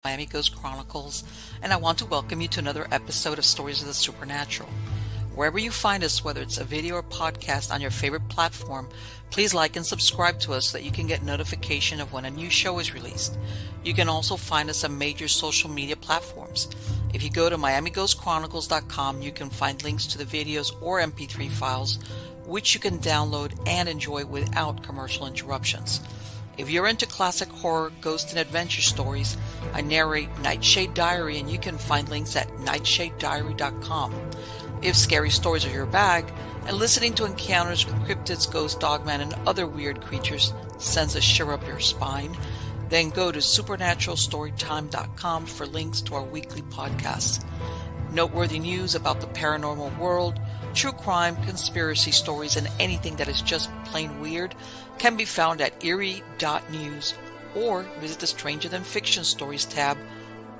Miami Ghost Chronicles, and I want to welcome you to another episode of Stories of the Supernatural. Wherever you find us, whether it's a video or podcast on your favorite platform, please like and subscribe to us so that you can get notification of when a new show is released. You can also find us on major social media platforms. If you go to miamighostchronicles.com, you can find links to the videos or MP3 files, which you can download and enjoy without commercial interruptions. If you're into classic horror, ghost, and adventure stories, I narrate Nightshade Diary, and you can find links at nightshadediary.com. If scary stories are your bag, and listening to encounters with cryptids, ghosts, dogmen, and other weird creatures sends a shiver up your spine, then go to supernaturalstorytime.com for links to our weekly podcasts. Noteworthy news about the paranormal world, true crime, conspiracy stories, and anything that is just plain weird can be found at eerie.news or visit the Stranger Than Fiction Stories tab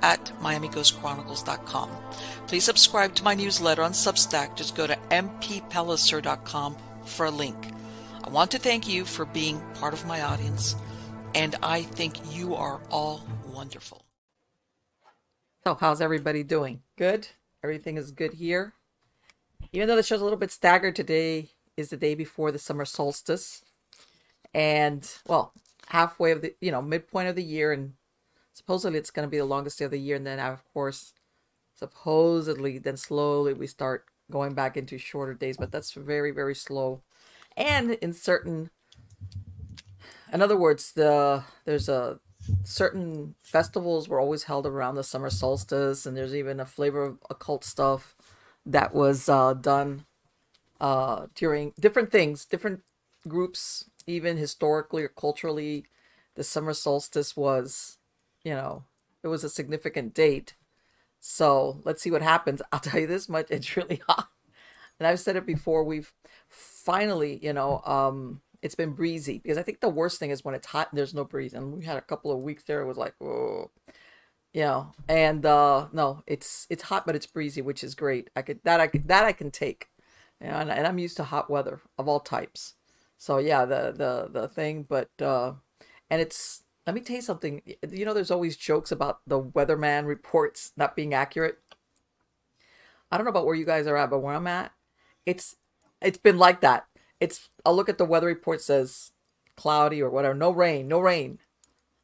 at miamighostchronicles.com. Please subscribe to my newsletter on Substack. Just go to mppellicer.com for a link. I want to thank you for being part of my audience, and I think you are all wonderful. So how's everybody doing? Good? Everything is good here? Even though the show's a little bit staggered, today is the day before the summer solstice. And, well, halfway of the, midpoint of the year. And supposedly it's going to be the longest day of the year. And then, of course, supposedly, then slowly we start going back into shorter days. But that's very, very slow. And in other words, there's a certain festivals were always held around the summer solstice. And there's even a flavor of occult stuff that was done during different things, different groups, even historically or culturally. The summer solstice was, it was a significant date. So let's see what happens. I'll tell you this much, it's really hot. And I've said it before, we've finally, it's been breezy. Because I think the worst thing is when it's hot and there's no breeze. And we had a couple of weeks there, it was like, whoa. And no, it's hot, but it's breezy, which is great. I can take, and I'm used to hot weather of all types. So yeah, the thing, but and it's, let me tell you something. There's always jokes about the weatherman reports not being accurate. I don't know about where you guys are at, but where I'm at, it's been like that. I'll look at the weather report, says cloudy or whatever, no rain.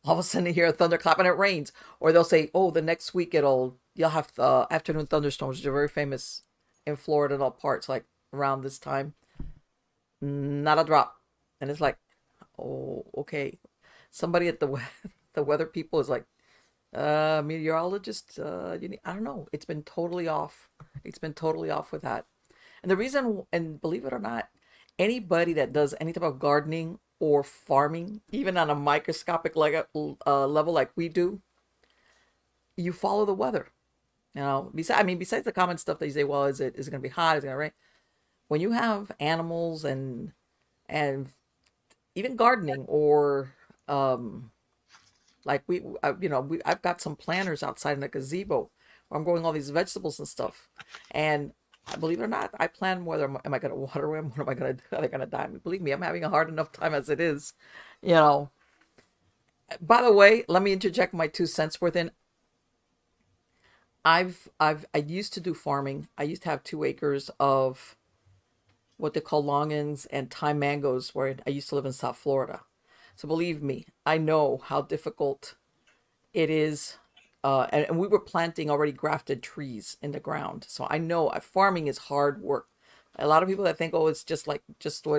All of a sudden you hear a thunderclap and it rains. Or they'll say, oh, the next week you'll have afternoon thunderstorms, which are very famous in Florida and all parts, like around this time. Not a drop. And it's like, oh, okay. Somebody at the weather people is like, meteorologist, I don't know. It's been totally off. It's been totally off with that. And the reason, and believe it or not, anybody that does any type of gardening or farming, even on a microscopic level like we do, you follow the weather. Besides the common stuff that you say, well, is it going to be hot? Is it going to rain? When you have animals and even gardening or I've got some planters outside in the gazebo where I'm growing all these vegetables and stuff. And believe it or not, I plan whether am I going to water them? What am I going to do? Are they going to die? Believe me, I'm having a hard enough time as it is. By the way, let me interject my 2 cents worth in. I used to do farming. I used to have 2 acres of what they call longans and thyme mangoes where I used to live in South Florida. So believe me, I know how difficult it is. And we were planting already grafted trees in the ground. So I know farming is hard work. A lot of people that think, oh, it's just what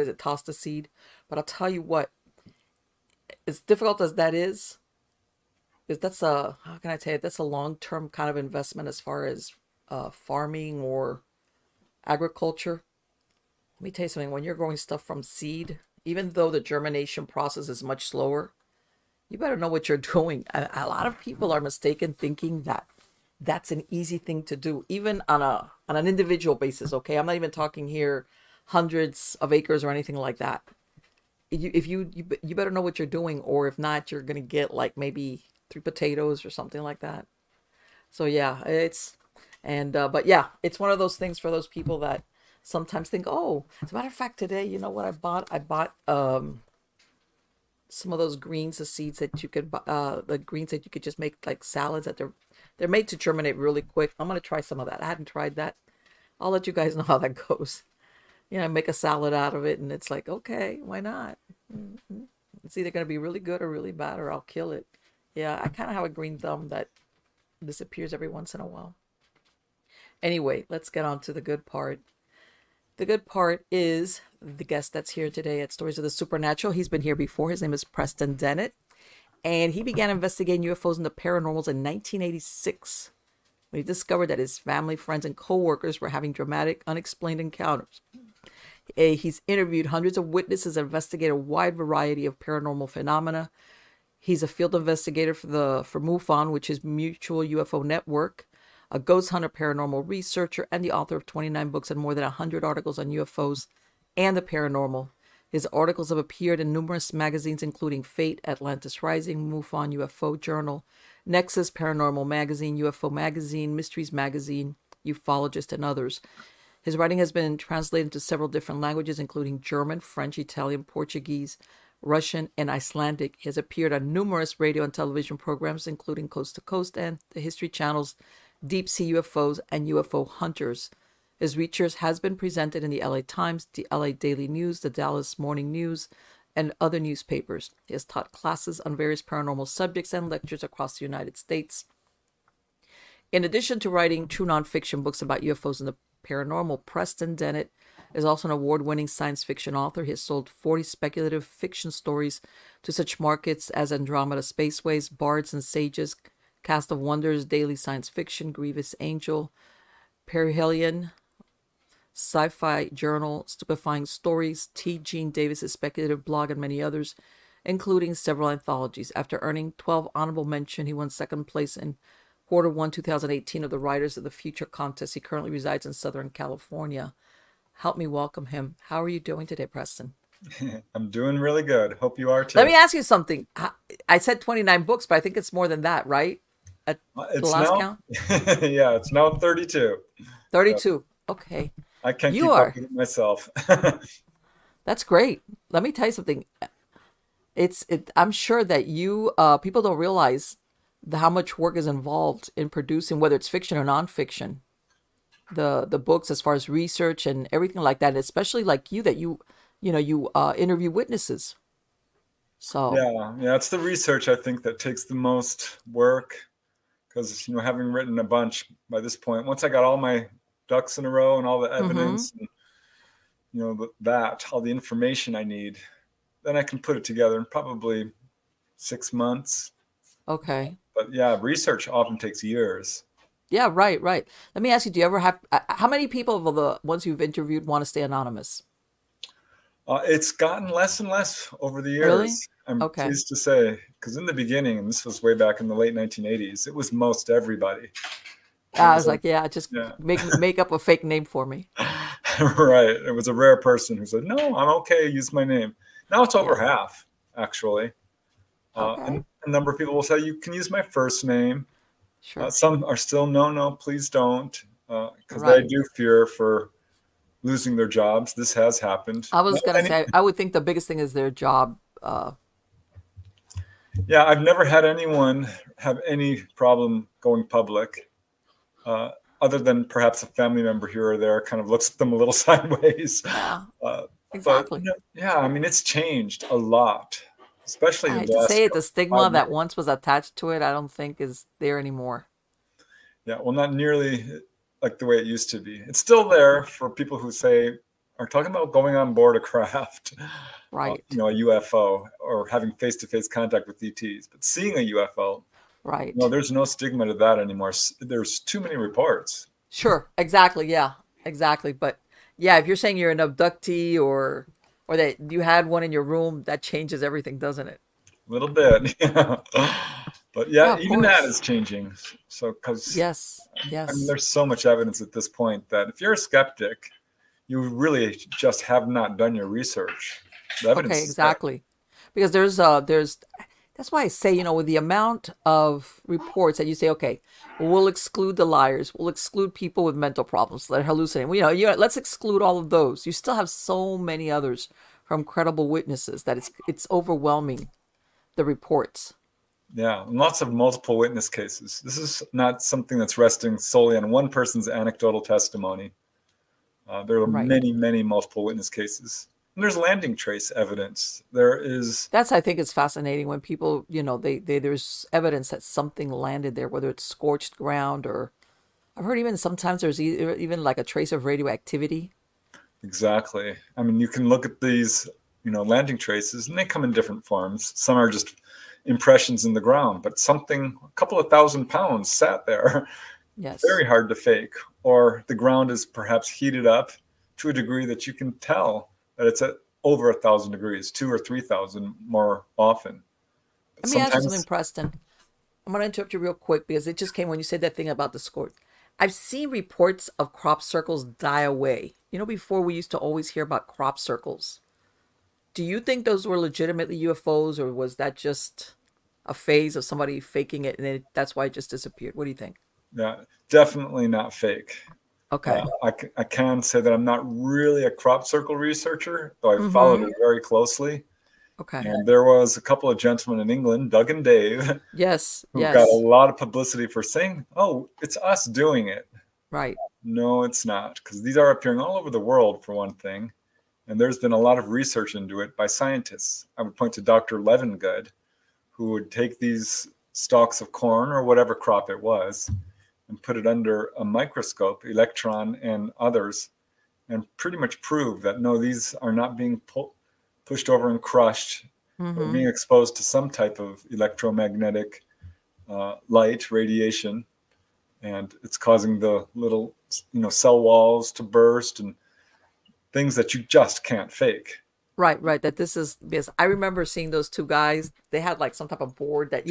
is it, toss the seed. But I'll tell you what, as difficult as that is that's how can I tell you, that's a long-term kind of investment as far as farming or agriculture. Let me tell you something, when you're growing stuff from seed, even though the germination process is much slower, you better know what you're doing. A lot of people are mistaken thinking that that's an easy thing to do, even on an individual basis, okay? I'm not even talking here hundreds of acres or anything like that. You better know what you're doing, or if not, you're going to get like maybe 3 potatoes or something like that. So yeah, but yeah, it's one of those things for those people that sometimes think, oh, as a matter of fact, today, you know what I bought? I bought some of those greens, the seeds that you could the greens that you could just make like salads that they're made to germinate really quick. I'm gonna try some of that. I hadn't tried that. I'll let you guys know how that goes. Make a salad out of it, and it's like, okay, why not? It's either gonna be really good or really bad, or I'll kill it. Yeah, I kind of have a green thumb that disappears every once in a while. Anyway, let's get on to the good part. The good part is the guest that's here today at Stories of the Supernatural. He's been here before. His name is Preston Dennett. And he began investigating UFOs and the paranormals in 1986 when he discovered that his family, friends, and co-workers were having dramatic, unexplained encounters. He's interviewed hundreds of witnesses and investigated a wide variety of paranormal phenomena. He's a field investigator for MUFON, which is Mutual UFO Network, a ghost hunter, paranormal researcher, and the author of 29 books and more than 100 articles on UFOs and the paranormal. His articles have appeared in numerous magazines, including Fate, Atlantis Rising, MUFON, UFO Journal, Nexus, Paranormal Magazine, UFO Magazine, Mysteries Magazine, Ufologist, and others. His writing has been translated into several different languages, including German, French, Italian, Portuguese, Russian, and Icelandic. He has appeared on numerous radio and television programs, including Coast to Coast and the History Channel's Deep Sea UFOs and UFO Hunters. His research has been presented in the LA Times, the LA Daily News, the Dallas Morning News, and other newspapers. He has taught classes on various paranormal subjects and lectures across the United States. In addition to writing true nonfiction books about UFOs and the paranormal, Preston Dennett is also an award-winning science fiction author. He has sold 40 speculative fiction stories to such markets as Andromeda Spaceways, Bards and Sages, Cast of Wonders, Daily Science Fiction, Grievous Angel, Perihelion, Sci-Fi Journal, Stupefying Stories, T. Gene Davis's speculative blog, and many others, including several anthologies. After earning 12 honorable mention, he won second place in Q1 2018 of the Writers of the Future contest. He currently resides in Southern California. Help me welcome him. How are you doing today, Preston? I'm doing really good. Hope you are too. Let me ask you something. I said 29 books, but I think it's more than that, right? At the last count? Yeah, it's now 32. 32. Okay. I can't keep up with it myself. That's great. Let me tell you something. I'm sure that you people don't realize how much work is involved in producing, whether it's fiction or nonfiction, the books, as far as research and everything like that. And especially like you, that you interview witnesses. So yeah, it's the research I think that takes the most work, because having written a bunch by this point, once I got all my ducks in a row and all the evidence, and all the information I need, then I can put it together in probably 6 months. Okay. But yeah, research often takes years. Yeah, right. Let me ask you, do you ever have, how many people of the ones you've interviewed want to stay anonymous? It's gotten less and less over the years. Really? I'm pleased to say, because in the beginning, and this was way back in the late 1980s, it was most everybody. I was like, just make up a fake name for me. Right. It was a rare person who said, no, I'm okay, use my name. Now it's over half, actually. And a number of people will say, you can use my first name. Sure. Some are still, no, please don't. Because they do fear for losing their jobs. This has happened. I was going to say, I would think the biggest thing is their job. Yeah, I've never had anyone have any problem going public, other than perhaps a family member here or there kind of looks at them a little sideways. Yeah, exactly. But, it's changed a lot, especially I hate to say it, the stigma that once was attached to it, I don't think is there anymore. Yeah, well, not nearly like the way it used to be. It's still there for people who are talking about going on board a craft, right? A UFO, or having face-to-face contact with ETs. But seeing a UFO, right? No, there's no stigma to that anymore. There's too many reports. Sure, exactly, yeah, exactly. But yeah, if you're saying you're an abductee or that you had one in your room, that changes everything, doesn't it? A little bit, yeah. But even that is changing. So, because yes, I mean, there's so much evidence at this point that if you're a skeptic, you really just have not done your research. The evidence exactly. Because there's that's why I say, with the amount of reports that you say, okay, we'll exclude the liars, we'll exclude people with mental problems that hallucinate. Let's exclude all of those. You still have so many others from credible witnesses that it's overwhelming the reports. Yeah, and lots of multiple witness cases. This is not something that's resting solely on one person's anecdotal testimony. There are Right. many, many multiple witness cases. And there's landing trace evidence. There is. That's, I think, it's fascinating when people, they there's evidence that something landed there, whether it's scorched ground or I've heard even sometimes there's even like a trace of radioactivity. Exactly. I mean, you can look at these, landing traces, and they come in different forms. Some are just impressions in the ground, but something, a couple of 1,000 pounds sat there. Yes. Very hard to fake. Or the ground is perhaps heated up to a degree that you can tell that it's at over 1,000 degrees, 2,000 or 3,000 more often. Let me ask you something, Preston. I'm going to interrupt you real quick because it just came when you said that thing about the score. I've seen reports of crop circles die away. Before we used to always hear about crop circles. Do you think those were legitimately UFOs, or was that just a phase of somebody faking it and that's why it just disappeared? What do you think? Yeah, definitely not fake. Okay. I can say that I'm not really a crop circle researcher, though I followed it very closely. Okay. And there was a couple of gentlemen in England, Doug and Dave, yes, who got a lot of publicity for saying, "Oh, it's us doing it." Right. No, it's not, because these are appearing all over the world, for one thing. And there's been a lot of research into it by scientists. I would point to Dr. Levengood, who would take these stalks of corn or whatever crop it was and put it under a microscope, electron and others, and pretty much prove that no, these are not being pushed over and crushed, or being exposed to some type of electromagnetic light, radiation, and it's causing the little, cell walls to burst and things that you just can't fake. Right. That this is, because I remember seeing those two guys. They had like some type of board that,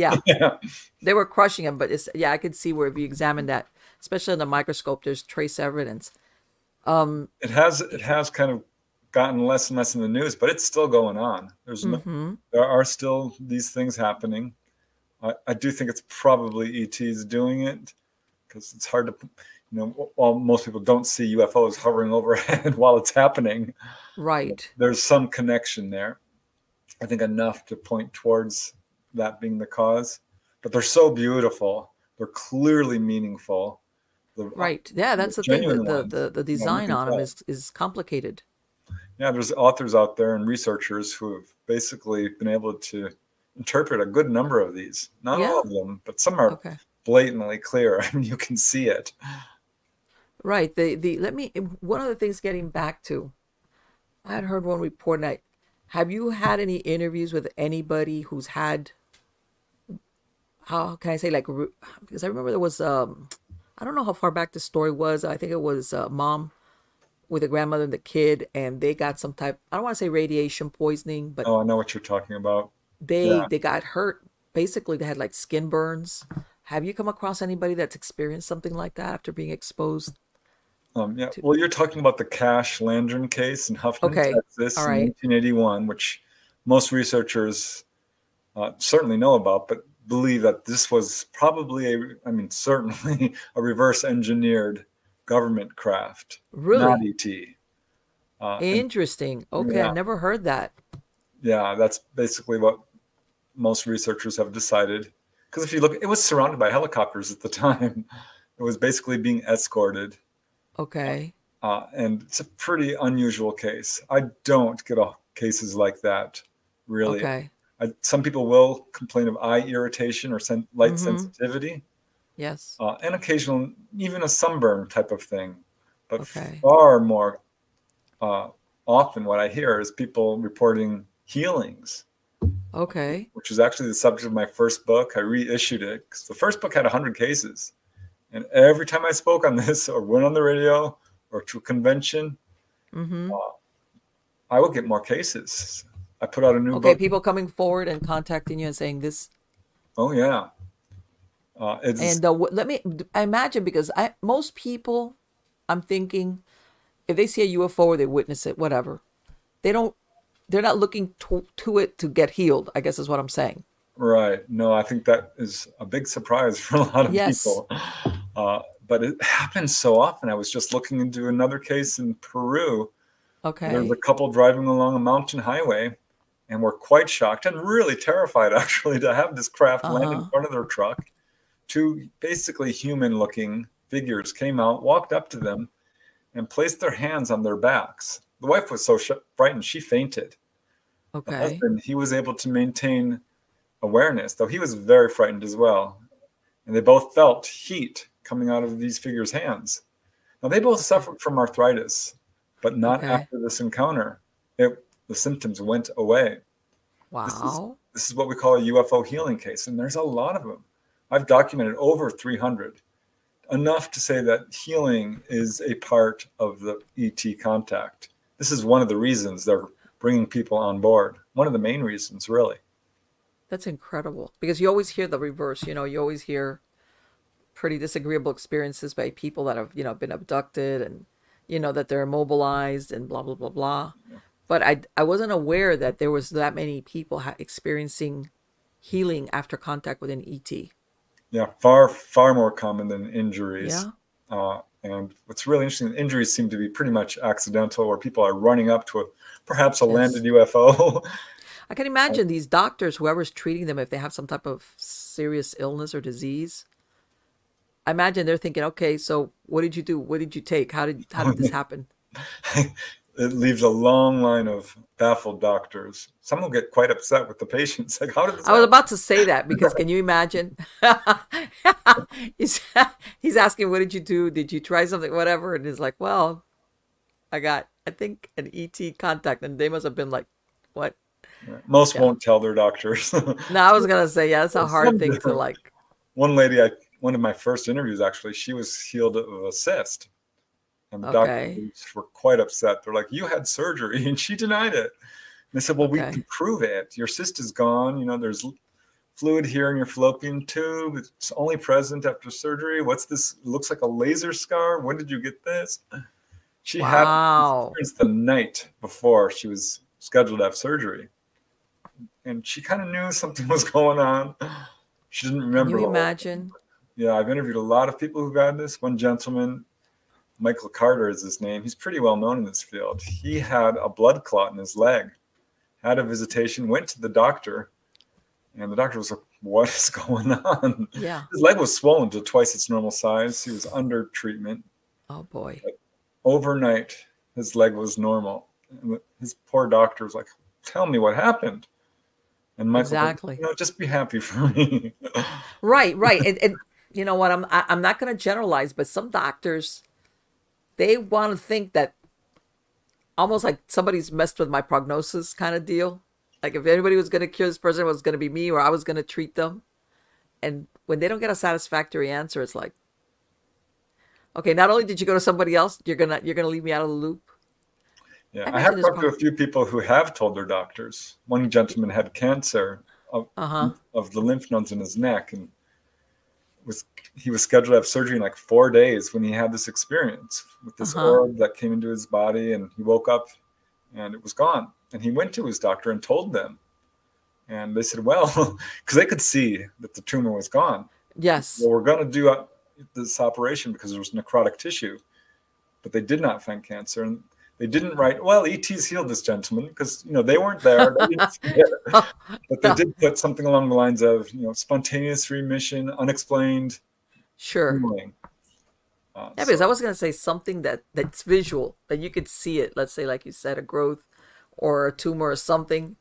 they were crushing them. But I could see where if you examine that, especially in the microscope, there's trace evidence. It has kind of gotten less and less in the news, but it's still going on. There are still these things happening. I do think it's probably ETs doing it, because it's hard to, while most people don't see UFOs hovering overhead while it's happening. Right. There's some connection there. I think enough to point towards that being the cause. But they're so beautiful. They're clearly meaningful. Right. Yeah, that's the thing. The design on them is complicated. Yeah, there's authors out there and researchers who have basically been able to interpret a good number of these. Not all of them, but some are blatantly clear. I mean, you can see it. Right. One of the things, getting back to, I had heard one report, and have you had any interviews with anybody who's had, how can I say, like, because I remember there was, I don't know how far back the story was. I think it was a mom with a grandmother and the kid, and they got some type, I don't want to say radiation poisoning, but I know what you're talking about. They got hurt. Basically, they had like skin burns. Have you come across anybody that's experienced something like that after being exposed? Well, you're talking about the Cash Landrum case in Huffman, Texas, in 1981, which most researchers certainly know about, but believe that this was probably certainly a reverse engineered government craft, not ET. Interesting. Okay, I never heard that. Yeah, that's basically what most researchers have decided. Because if you look, it was surrounded by helicopters at the time. It was basically being escorted. Okay. And it's a pretty unusual case. I don't get cases like that, really. Okay. Some people will complain of eye irritation or light sensitivity. Yes. And occasional, even a sunburn type of thing. But far more often what I hear is people reporting healings. Okay. Which is actually the subject of my first book. I reissued it because the first book had 100 cases. And every time I spoke on this or went on the radio or to a convention, I would get more cases. I put out a new book. Okay, people coming forward and contacting you and saying this. Oh, yeah. I imagine, because most people, I'm thinking, if they see a UFO or they witness it, whatever, they're not looking to it to get healed, I guess is what I'm saying. Right. No, I think that is a big surprise for a lot of people. But it happens so often. I was just looking into another case in Peru. Okay. There's a couple driving along a mountain highway, and were quite shocked and really terrified, actually, to have this craft land in Uh-huh. front of their truck. Two basically human-looking figures came out, walked up to them, and placed their hands on their backs. The wife was so frightened, she fainted. The Okay. husband, he was able to maintain awareness, though he was very frightened as well. And they both felt heat coming out of these figures' hands. Now, they both Okay. suffered from arthritis, but not Okay. after this encounter. The symptoms went away. Wow. This is what we call a UFO healing case, and there's a lot of them. I've documented over 300, enough to say that healing is a part of the ET contact. This is one of the reasons they're bringing people on board. One of the main reasons, really. That's incredible. Because you always hear the reverse, you always hear pretty disagreeable experiences by people that have, been abducted and, that they're immobilized and blah, blah, blah, blah. But I wasn't aware that there was that many people experiencing healing after contact with an ET. Yeah, far, far more common than injuries. Yeah. And what's really interesting, injuries seem to be pretty much accidental, where people are running up to perhaps a landed Yes. UFO. I can imagine these doctors, whoever's treating them, if they have some type of serious illness or disease, I imagine they're thinking, okay, so what did you do? What did you take? How did this happen? It leaves a long line of baffled doctors. Some will get quite upset with the patients. Like, how did this I was happen? about to say that because can you imagine? he's, he's asking, what did you do? Did you try something? Whatever. And he's like, well, I think, an ET contact. And they must have been like, what? Most Yeah. won't tell their doctors. No, I was going to say, yeah, that's a hard Some thing to do. like. One lady, one of my first interviews, actually, she was healed of a cyst. And the Okay. doctors were quite upset. They're like, you had surgery. And she denied it. And they said, well, we can Okay. prove it. Your cyst is gone. There's fluid here in your fallopian tube. It's only present after surgery. What's this? It looks like a laser scar. When did you get this? She had Wow. experienced the night before she was scheduled to have surgery. And she kind of knew something was going on. She didn't Can remember you the whole thing. imagine? Yeah, I've interviewed a lot of people who've had this. One gentleman, Michael Carter is his name. He's pretty well known in this field. He had a blood clot in his leg, had a visitation, went to the doctor, and the doctor was like, what is going on? Yeah. His leg was swollen to twice its normal size. He was under treatment. Oh, boy. But overnight, his leg was normal. And his poor doctor was like, tell me what happened. And Michael, Exactly. just be happy for me. Right, right. And you know what? I'm not going to generalize, but some doctors, they want to think that almost like somebody's messed with my prognosis kind of deal. Like if anybody was going to cure this person, it was going to be me, or I was going to treat them. And when they don't get a satisfactory answer, it's like, okay, not only did you go to somebody else, you're gonna leave me out of the loop. Yeah, I I have imagine there's talked to a few people who have told their doctors. One gentleman had cancer uh-huh. of the lymph nodes in his neck, and he was scheduled to have surgery in like 4 days when he had this experience with this Uh-huh. orb that came into his body, and he woke up and it was gone. And he went to his doctor and told them, and they said, well, because they could see that the tumor was gone. Yes. Well, we're going to do this operation because there was necrotic tissue, but they did not find cancer. And they didn't write, well, ET's healed this gentleman, because, they weren't there. They didn't see it. But they did put something along the lines of, spontaneous remission, unexplained Sure. healing. Yeah, because I was going to say something that's visual, that you could see it. Let's say, like you said, a growth or a tumor or something.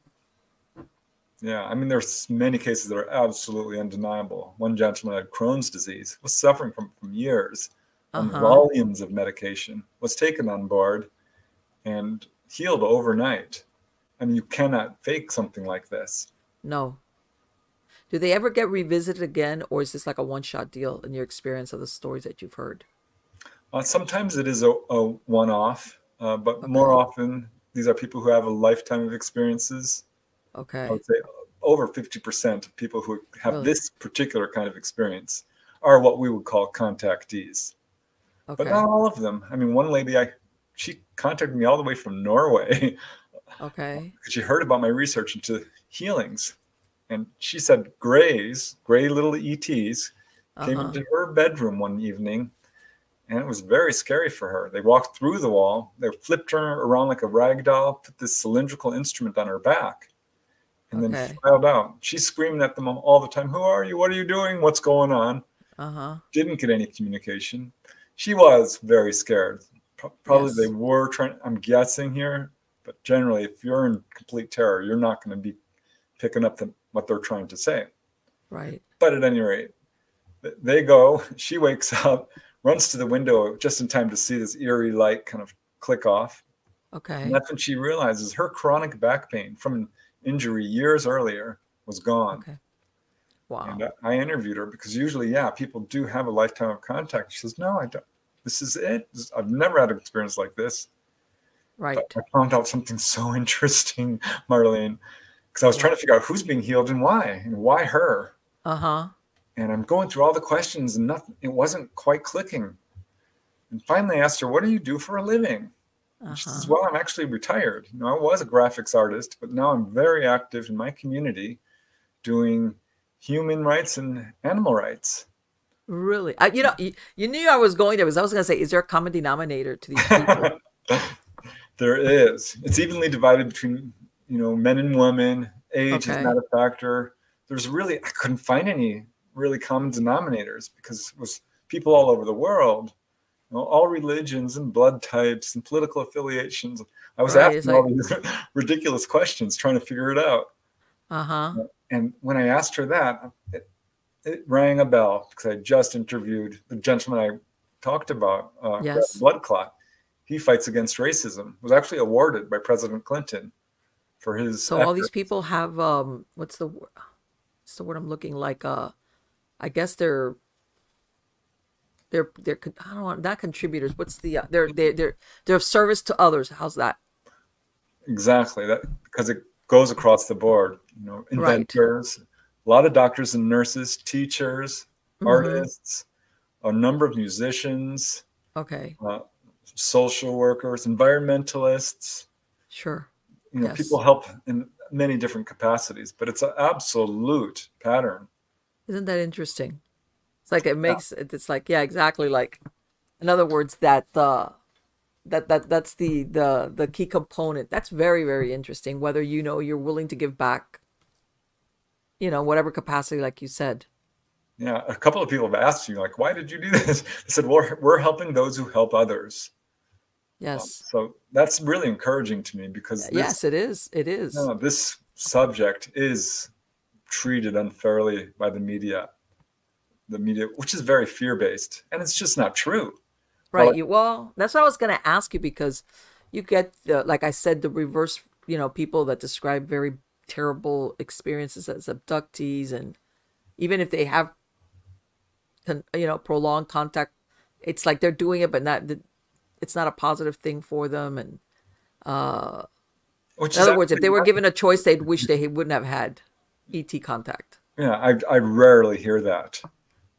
Yeah, I mean, there's many cases that are absolutely undeniable. One gentleman had Crohn's disease, was suffering from years on Uh-huh. volumes of medication, was taken on board and healed overnight. I mean, you cannot fake something like this. No. Do they ever get revisited again, or is this like a one-shot deal in your experience of the stories that you've heard? Sometimes it is a one-off, but more Okay. often these are people who have a lifetime of experiences. I Okay. would say over 50% of people who have Really? this particular kind of experience are what we would call contactees. But not Okay. all of them. I mean, one lady, she contacted me all the way from Norway Okay. because she heard about my research into healings. And she said gray little ETs, came Uh-huh. into her bedroom one evening, and it was very scary for her. They walked through the wall, they flipped her around like a rag doll, put this cylindrical instrument on her back. and then Okay. filed out. She screamed at them all the time, "Who are you? What are you doing? What's going on?" Uh-huh. Didn't get any communication. She was very scared. Probably they Yes. were trying, I'm guessing here, but generally, if you're in complete terror, you're not going to be picking up what they're trying to say. Right. But at any rate, they go, she wakes up, runs to the window just in time to see this eerie light kind of click off. And Okay. that's when she realizes her chronic back pain from an injury years earlier was gone. Okay. And Wow. I interviewed her because usually, yeah, people do have a lifetime of contact. She says, "No, I don't. This is it. I've never had an experience like this." But Right. I found out something so interesting, Marlene, because I was trying What? to figure out who's being healed and why her. Uh-huh. And I'm going through all the questions and nothing, it wasn't quite clicking. And finally I asked her, "What do you do for a living?" And she says, Uh-huh. "Well, I'm actually retired. I was a graphics artist, but now I'm very active in my community doing human rights and animal rights." Really? You knew I was going there because I was going to say, is there a common denominator to these people? There is. It's evenly divided between, men and women. Age is not Okay. a factor. I couldn't find any really common denominators because it was people all over the world, all religions and blood types and political affiliations. I was Right. It's asking all like, these ridiculous questions, trying to figure it out. uh-huh. And when I asked her that, it rang a bell because I just interviewed the gentleman I talked about, who had a Yes. blood clot. He fights against racism. Was actually awarded by President Clinton for his So all these efforts. people have what's the word I'm looking like I guess they're I don't want not contributors. What's the they're of service to others. How's that? Exactly that because it goes across the board. Right. Inventors, a lot of doctors and nurses, teachers, Mm-hmm. artists, a number of musicians, Okay. uh, social workers, environmentalists. Sure. People Yes. help in many different capacities, but it's an absolute pattern. Isn't that interesting? It's like Yeah. it's like, yeah, exactly. Like, in other words, that's the key component. That's very, very interesting. Whether you're willing to give back, whatever capacity, like you said. Yeah, a couple of people have asked you, like, "Why did you do this?" They said, "We're helping those who help others." Yes. So that's really encouraging to me because Yes, it is. It is. this subject is treated unfairly by the media, which is very fear-based, and it's just not true. Right. Well, Well, that's what I was going to ask you because you get like I said, the reverse, people that describe very terrible experiences as abductees, and even if they have, prolonged contact, it's like they're doing it, but it's not a positive thing for them. And which in is other words, if actually, they were given a choice, they'd wish they wouldn't have had ET contact. yeah, I rarely hear that.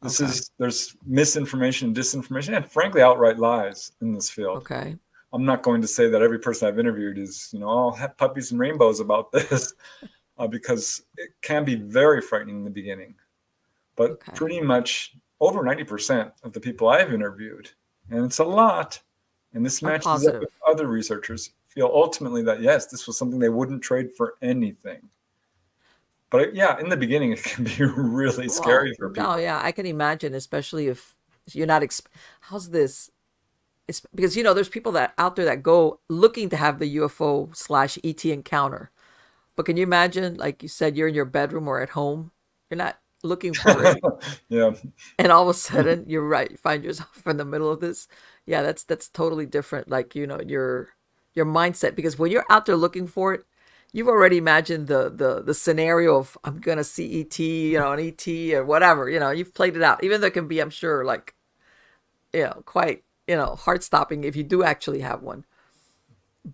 Okay. There's misinformation, disinformation, and frankly, outright lies in this field. Okay. I'm not going to say that every person I've interviewed is, all puppies and rainbows about this, because it can be very frightening in the beginning. But Okay. pretty much over 90% of the people I've interviewed, and it's a lot, and this Are matches up with positive. other researchers, feel ultimately that yes, this was something they wouldn't trade for anything. But yeah, in the beginning, it can be really Well, scary for no, people. yeah, I can imagine, especially if you're not. How's this? It's because there's people that out there that go looking to have the UFO/ET encounter. But can you imagine, like you said, you're in your bedroom or at home, you're not looking for it, Yeah. and all of a sudden you're right, you find yourself in the middle of this. Yeah, that's totally different. Like your mindset, because when you're out there looking for it, you've already imagined the scenario of I'm gonna see ET, an ET or whatever. You've played it out, even though it can be, I'm sure, like quite heart stopping if you do actually have one.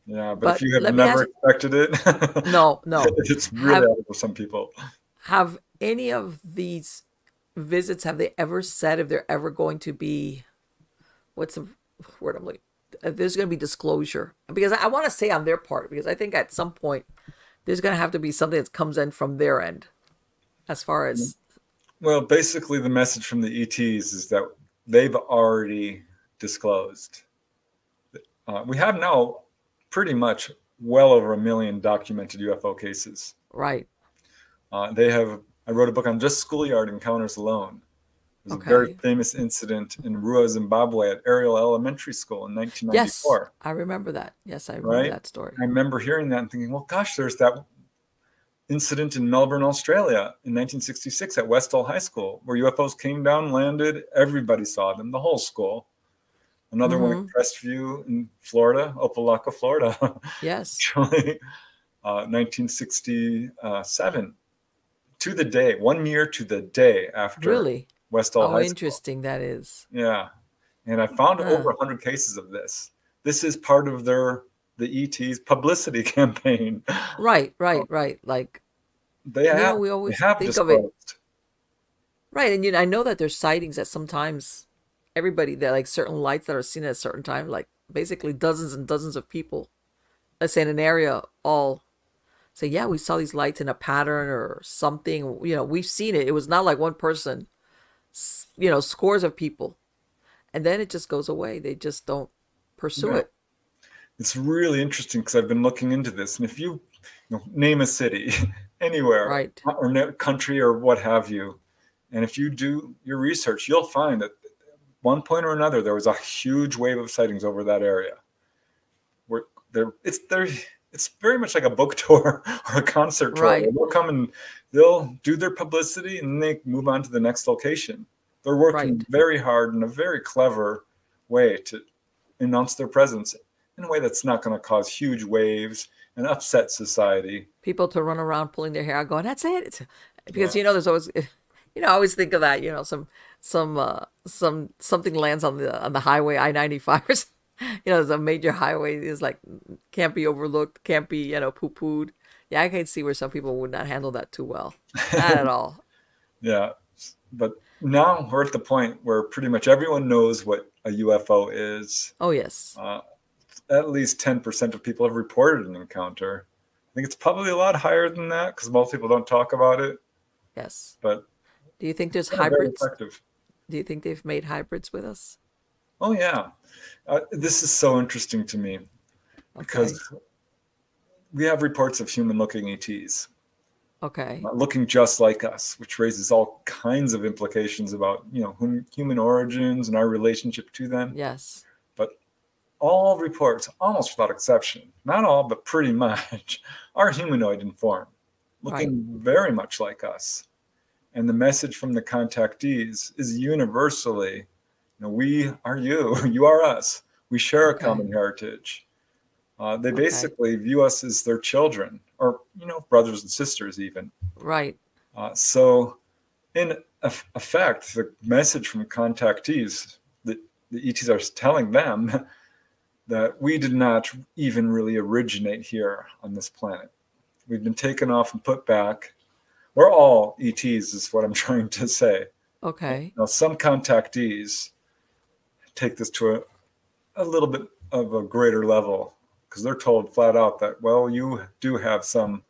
Yeah, but if But you have let me never ask, expected it, no, no, it's really have hard for some people. have any of these visits, have they ever said if they're ever going to be, what's the word I'm looking, if there's going to be disclosure? Because I want to say on their part, because I think at some point there's going to have to be something that comes in from their end as far as, Well, basically, the message from the ETs is that they've already disclosed. We have now pretty much well over 1 million documented UFO cases. right. I wrote a book on just schoolyard encounters alone. There's a very Okay. famous incident in Rua, Zimbabwe at Ariel Elementary School in Yes, 1994, I remember that. Yes, I remember right? that story. I remember hearing that and thinking, well, gosh, there's that incident in Melbourne, Australia in 1966 at Westall High School where UFOs came down, landed, everybody saw them, the whole school. Another one at Mm-hmm. Crestview in Florida, Opelika, Florida, Yes. actually, 1967, to the day, 1 year to the day after Really? Westall How High School. interesting that is. Yeah. And I found over Huh. 100 cases of this. This is part of the ET's publicity campaign. Right, right, right. Like, They and have we they always have think of it, disclosed. right. And I know that there's sightings that sometimes everybody that like certain lights that are seen at a certain time, like basically dozens and dozens of people, let's say in an area, all say, yeah, we saw these lights in a pattern or something. We've seen it. It was not like one person, scores of people. And then it just goes away. They just don't pursue Yeah. it. It's really interesting because I've been looking into this. And if you name a city anywhere Right. or country or what have you, and if you do your research, you'll find that at one point or another, there was a huge wave of sightings over that area. Where it's very much like a book tour or a concert tour. Right. They'll come and they'll do their publicity and they move on to the next location. They're working Right. very hard in a very clever way to announce their presence in a way that's not going to cause huge waves and upset society. People to run around pulling their hair out going, that's it. Because, Yeah. there's always, I always think of that, something lands on the highway I-95 or something. There's a major highway is like can't be overlooked, can't be poo-pooed. Yeah, I can see where some people would not handle that too well, not at all. Yeah. But now we're at the point where pretty much everyone knows what a UFO is. Oh yes. At least 10% of people have reported an encounter. I think it's probably a lot higher than that because most people don't talk about it. Yes. But Do you think there's very hybrids? effective. Do you think they've made hybrids with us? Oh yeah, this is so interesting to me because Okay. we have reports of human-looking ETs Okay. looking just like us, which raises all kinds of implications about human origins and our relationship to them. Yes. But all reports, almost without exception, not all, but pretty much, are humanoid in form, Right. looking very much like us. And the message from the contactees is universally, we are you, you are us. We share a Okay. common heritage. They Okay. basically view us as their children, or brothers and sisters even. Right. So, in effect, the message from contactees, the ETs are telling them that we did not even really originate here on this planet. We've been taken off and put back. We're all ETs, is what I'm trying to say. Okay. Now, some contactees take this to a little bit of a greater level because they're told flat out that, well, you do have some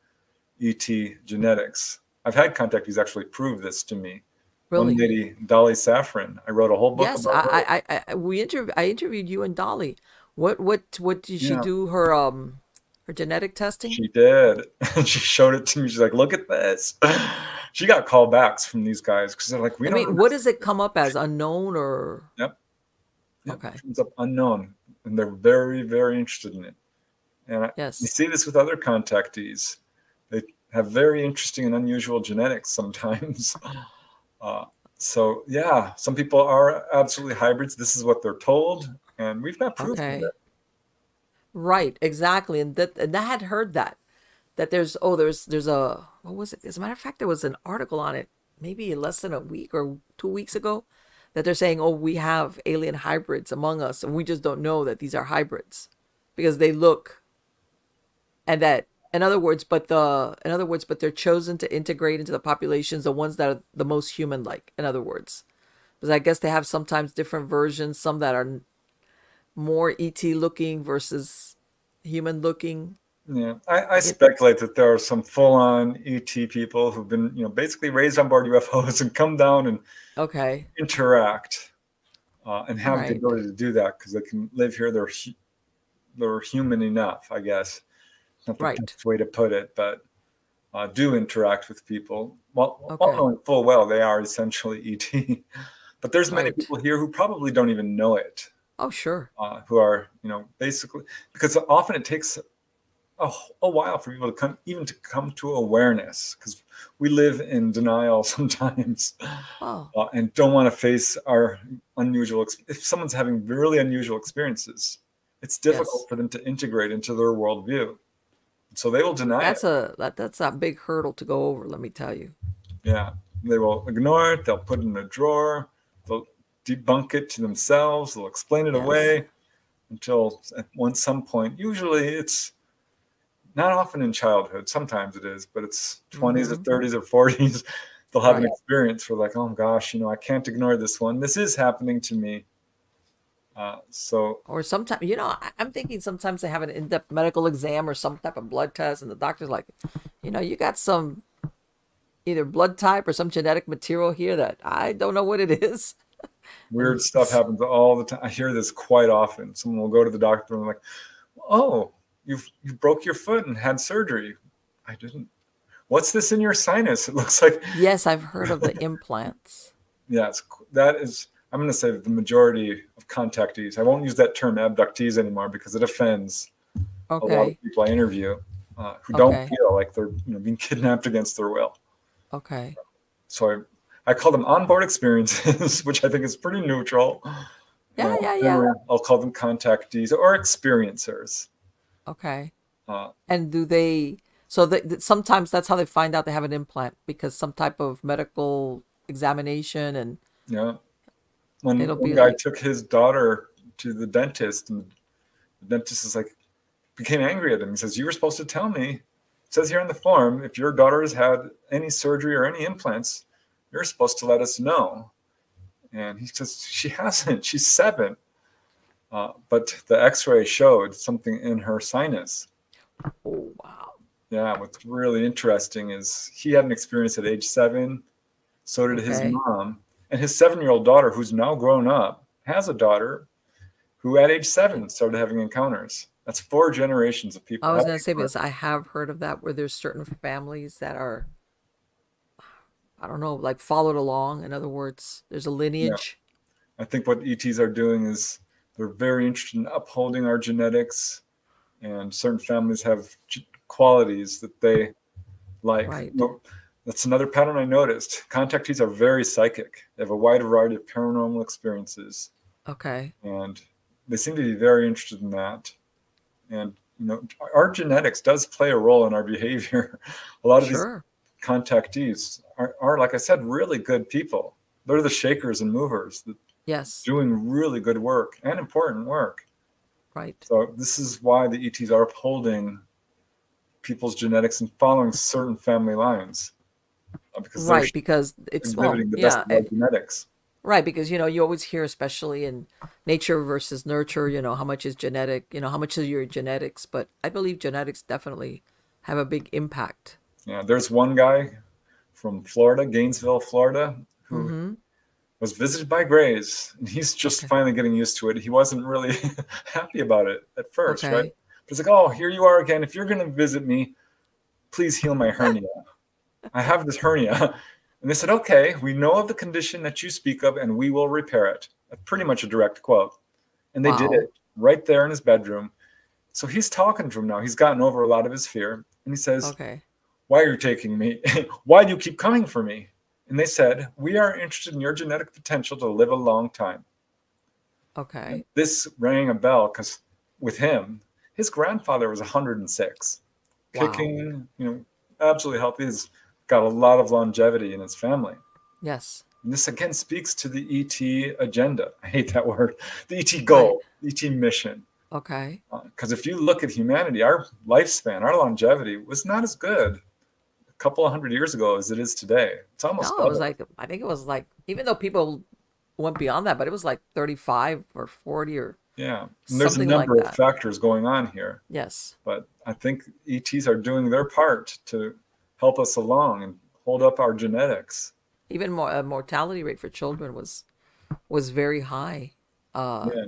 ET genetics. I've had contactees actually prove this to me. One Really? lady, Dolly Saffron, I wrote a whole book Yes. about her. I interviewed you and Dolly. What did she Yeah, do her genetic testing? she did. She showed it to me. She's like, look at this. She got callbacks from these guys because they're like, we I don't mean, what understand. does it come up as? Unknown or Yep. Yep. okay. It comes up unknown. And they're very, very interested in it. And you Yes. see this with other contactees. They have very interesting and unusual genetics sometimes. So, yeah, some people are absolutely hybrids. This is what they're told. And we've got proof of Okay. it. Right, exactly. And I had heard that there's a what was it? As a matter of fact, there was an article on it maybe less than a week or 2 weeks ago that they're saying, oh, we have alien hybrids among us, and we just don't know that these are hybrids because they look and that in other words, but they're chosen to integrate into the populations, the ones that are the most human like, in other words. Because I guess they have sometimes different versions, some that are more ET looking versus human looking. Yeah, I It, speculate that there are some full-on ET people who've been, basically raised on board UFOs and come down and okay. interact and All have the right. ability to do that because they can live here. They're human enough, I guess. Not the Right. best way to put it, but do interact with people, while Okay. knowing full well they are essentially ET. But there's many Right. people here who probably don't even know it, Oh, sure. who are, basically, because often it takes a while for people to come to awareness, because we live in denial sometimes, Oh, and don't want to face our unusual. If someone's having really unusual experiences, it's yes. difficult for them to integrate into their worldview, so they will deny it. That's a big hurdle to go over, let me tell you. Yeah, they will ignore it. They'll put it in a drawer. They'll debunk it to themselves. They'll explain it Yes. away until at some point. Usually, it's not often in childhood. Sometimes it is, but it's 20s or Mm-hmm. 30s or 40s. They'll have an Right. experience where, like, oh gosh, I can't ignore this one. This is happening to me. So Or sometimes, I'm thinking sometimes they have an in-depth medical exam or some type of blood test, and the doctor's like, you got some either blood type or some genetic material here that I don't know what it is. weird And stuff happens all the time. I hear this quite often. Someone will go to the doctor and they're like, oh, you broke your foot and had surgery. I didn't. What's this in your sinus? It looks like. yes, I've heard of the implants. Yeah, that is. I'm going to say that the majority of contactees. I won't use that term abductees anymore because it offends a lot Okay. of people I interview who don't Okay. feel like they're being kidnapped against their will. Okay. So I call them onboard experiences, which I think is pretty neutral. Yeah, yeah, yeah. Generally, I'll call them contactees or experiencers. Okay. Uh, And do they, so sometimes that's how they find out they have an implant because some type of medical examination and yeah. When it'll one be guy like, took his daughter to the dentist, and the dentist is like, became angry at him. He says, "You were supposed to tell me. It says here on the form, if your daughter has had any surgery or any implants, you're supposed to let us know." And he says, "She hasn't. She's 7." But the X-ray showed something in her sinus. oh, wow. Yeah, what's really interesting is he had an experience at age 7. So did his Okay. mom. And his 7-year-old daughter, who's now grown up, has a daughter who at age 7 started having encounters. That's 4 generations of I people was having going to say, encounters. because I have heard of that where there's certain families that are, I don't know, like followed along. In other words, there's a Yeah. lineage. I think what ETs are doing is they're very interested in upholding our genetics, and certain families have qualities that they like. Right. That's another pattern I noticed. Contactees are very psychic. They have a wide variety of paranormal experiences, Okay. and they seem to be very interested in that. And our genetics does play a role in our behavior. A lot of these Sure. contactees are, like I said, really good people. They're the shakers and movers that Yes. doing really good work and important work. Right. So this is why the ETs are upholding people's genetics and following certain family lines, because they're Right. Because it's, well, exhibiting the best yeah. of our genetics. Right. Because, you always hear, especially in nature versus nurture, how much is genetic, how much is your genetics. But I believe genetics definitely have a big impact. Yeah, there's one guy from Florida, Gainesville, Florida, who Mm-hmm. was visited by Greys, and he's just Okay. finally getting used to it. He wasn't really happy about it at first, right? Okay. But he's like, "Oh, here you are again. If you're going to visit me, please heal my hernia. I have this hernia." And they said, "Okay, we know of the condition that you speak of, and we will repair it." That's pretty much a direct quote. And they did Wow. it right there in his bedroom. So he's talking to him now. He's gotten over a lot of his fear. And he says, Okay. "Why are you taking me? Why do you keep coming for me?" And they said, "We are interested in your genetic potential to live a long time." And Okay. this rang a bell because with him, his grandfather was 106, Wow. kicking, absolutely healthy. He's got a lot of longevity in his family. Yes. And this again speaks to the ET agenda. I hate that word. The ET Right. goal, ET mission. Okay. Because if you look at humanity, our lifespan, our longevity was not as good a couple of 100 years ago as it is today. It's almost No, it was double. like, I think it was like, even though people went beyond that, but it was like 35 or 40 or Yeah. And there's a something like number of that. factors going on here. Yes. But I think ETs are doing their part to help us along and hold up our genetics. Even more mortality rate for children was very high uh Yeah.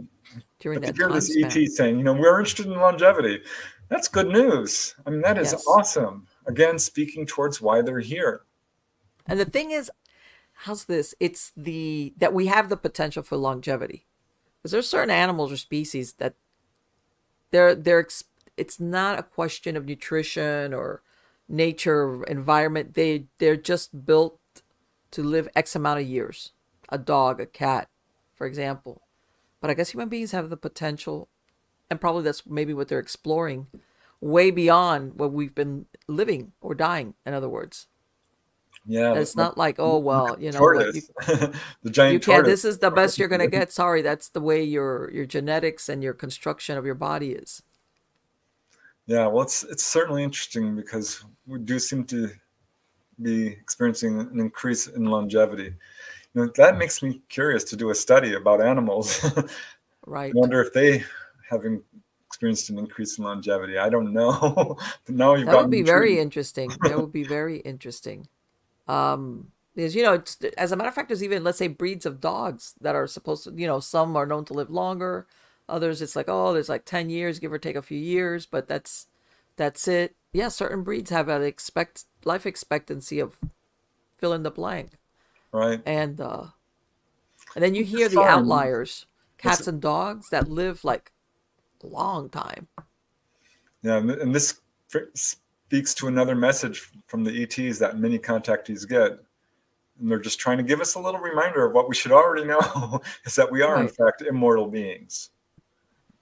during But to that hear time this span. ET saying, we're interested in longevity, that's good news. I mean, that is Yes. awesome. again, speaking towards why they're here. And the thing is, how's this? It's that we have the potential for longevity. Because there's certain animals or species that it's not a question of nutrition or nature, environment. They're just built to live X amount of years. A dog, a cat, for example. But I guess human beings have the potential, and probably that's maybe what they're exploring, way beyond what we've been living or dying, in other words. Yeah. It's not like, oh, well, you know what, the giant you can't, tortoise. this is the best you're going to get. Sorry, that's the way your genetics and your construction of your body is. Yeah, well, it's certainly interesting because we do seem to be experiencing an increase in longevity. You know, that makes me curious to do a study about animals. Right. I wonder if they have experienced an increase in longevity. I don't know. But now you've That would be me very intrigued. interesting. That would be very interesting. Because, you know, as a matter of fact, there's even, let's say, breeds of dogs that are supposed to, you know, some are known to live longer. Others, it's like, oh, there's like 10 years, give or take a few years, but that's it. Yeah, certain breeds have an life expectancy of fill in the blank. Right. And then you hear the fun. outliers, cats and dogs that live like a long time. Yeah, and this speaks to another message from the ETs that many contactees get. And they're just trying to give us a little reminder of what we should already know, is that we are, in fact, immortal beings.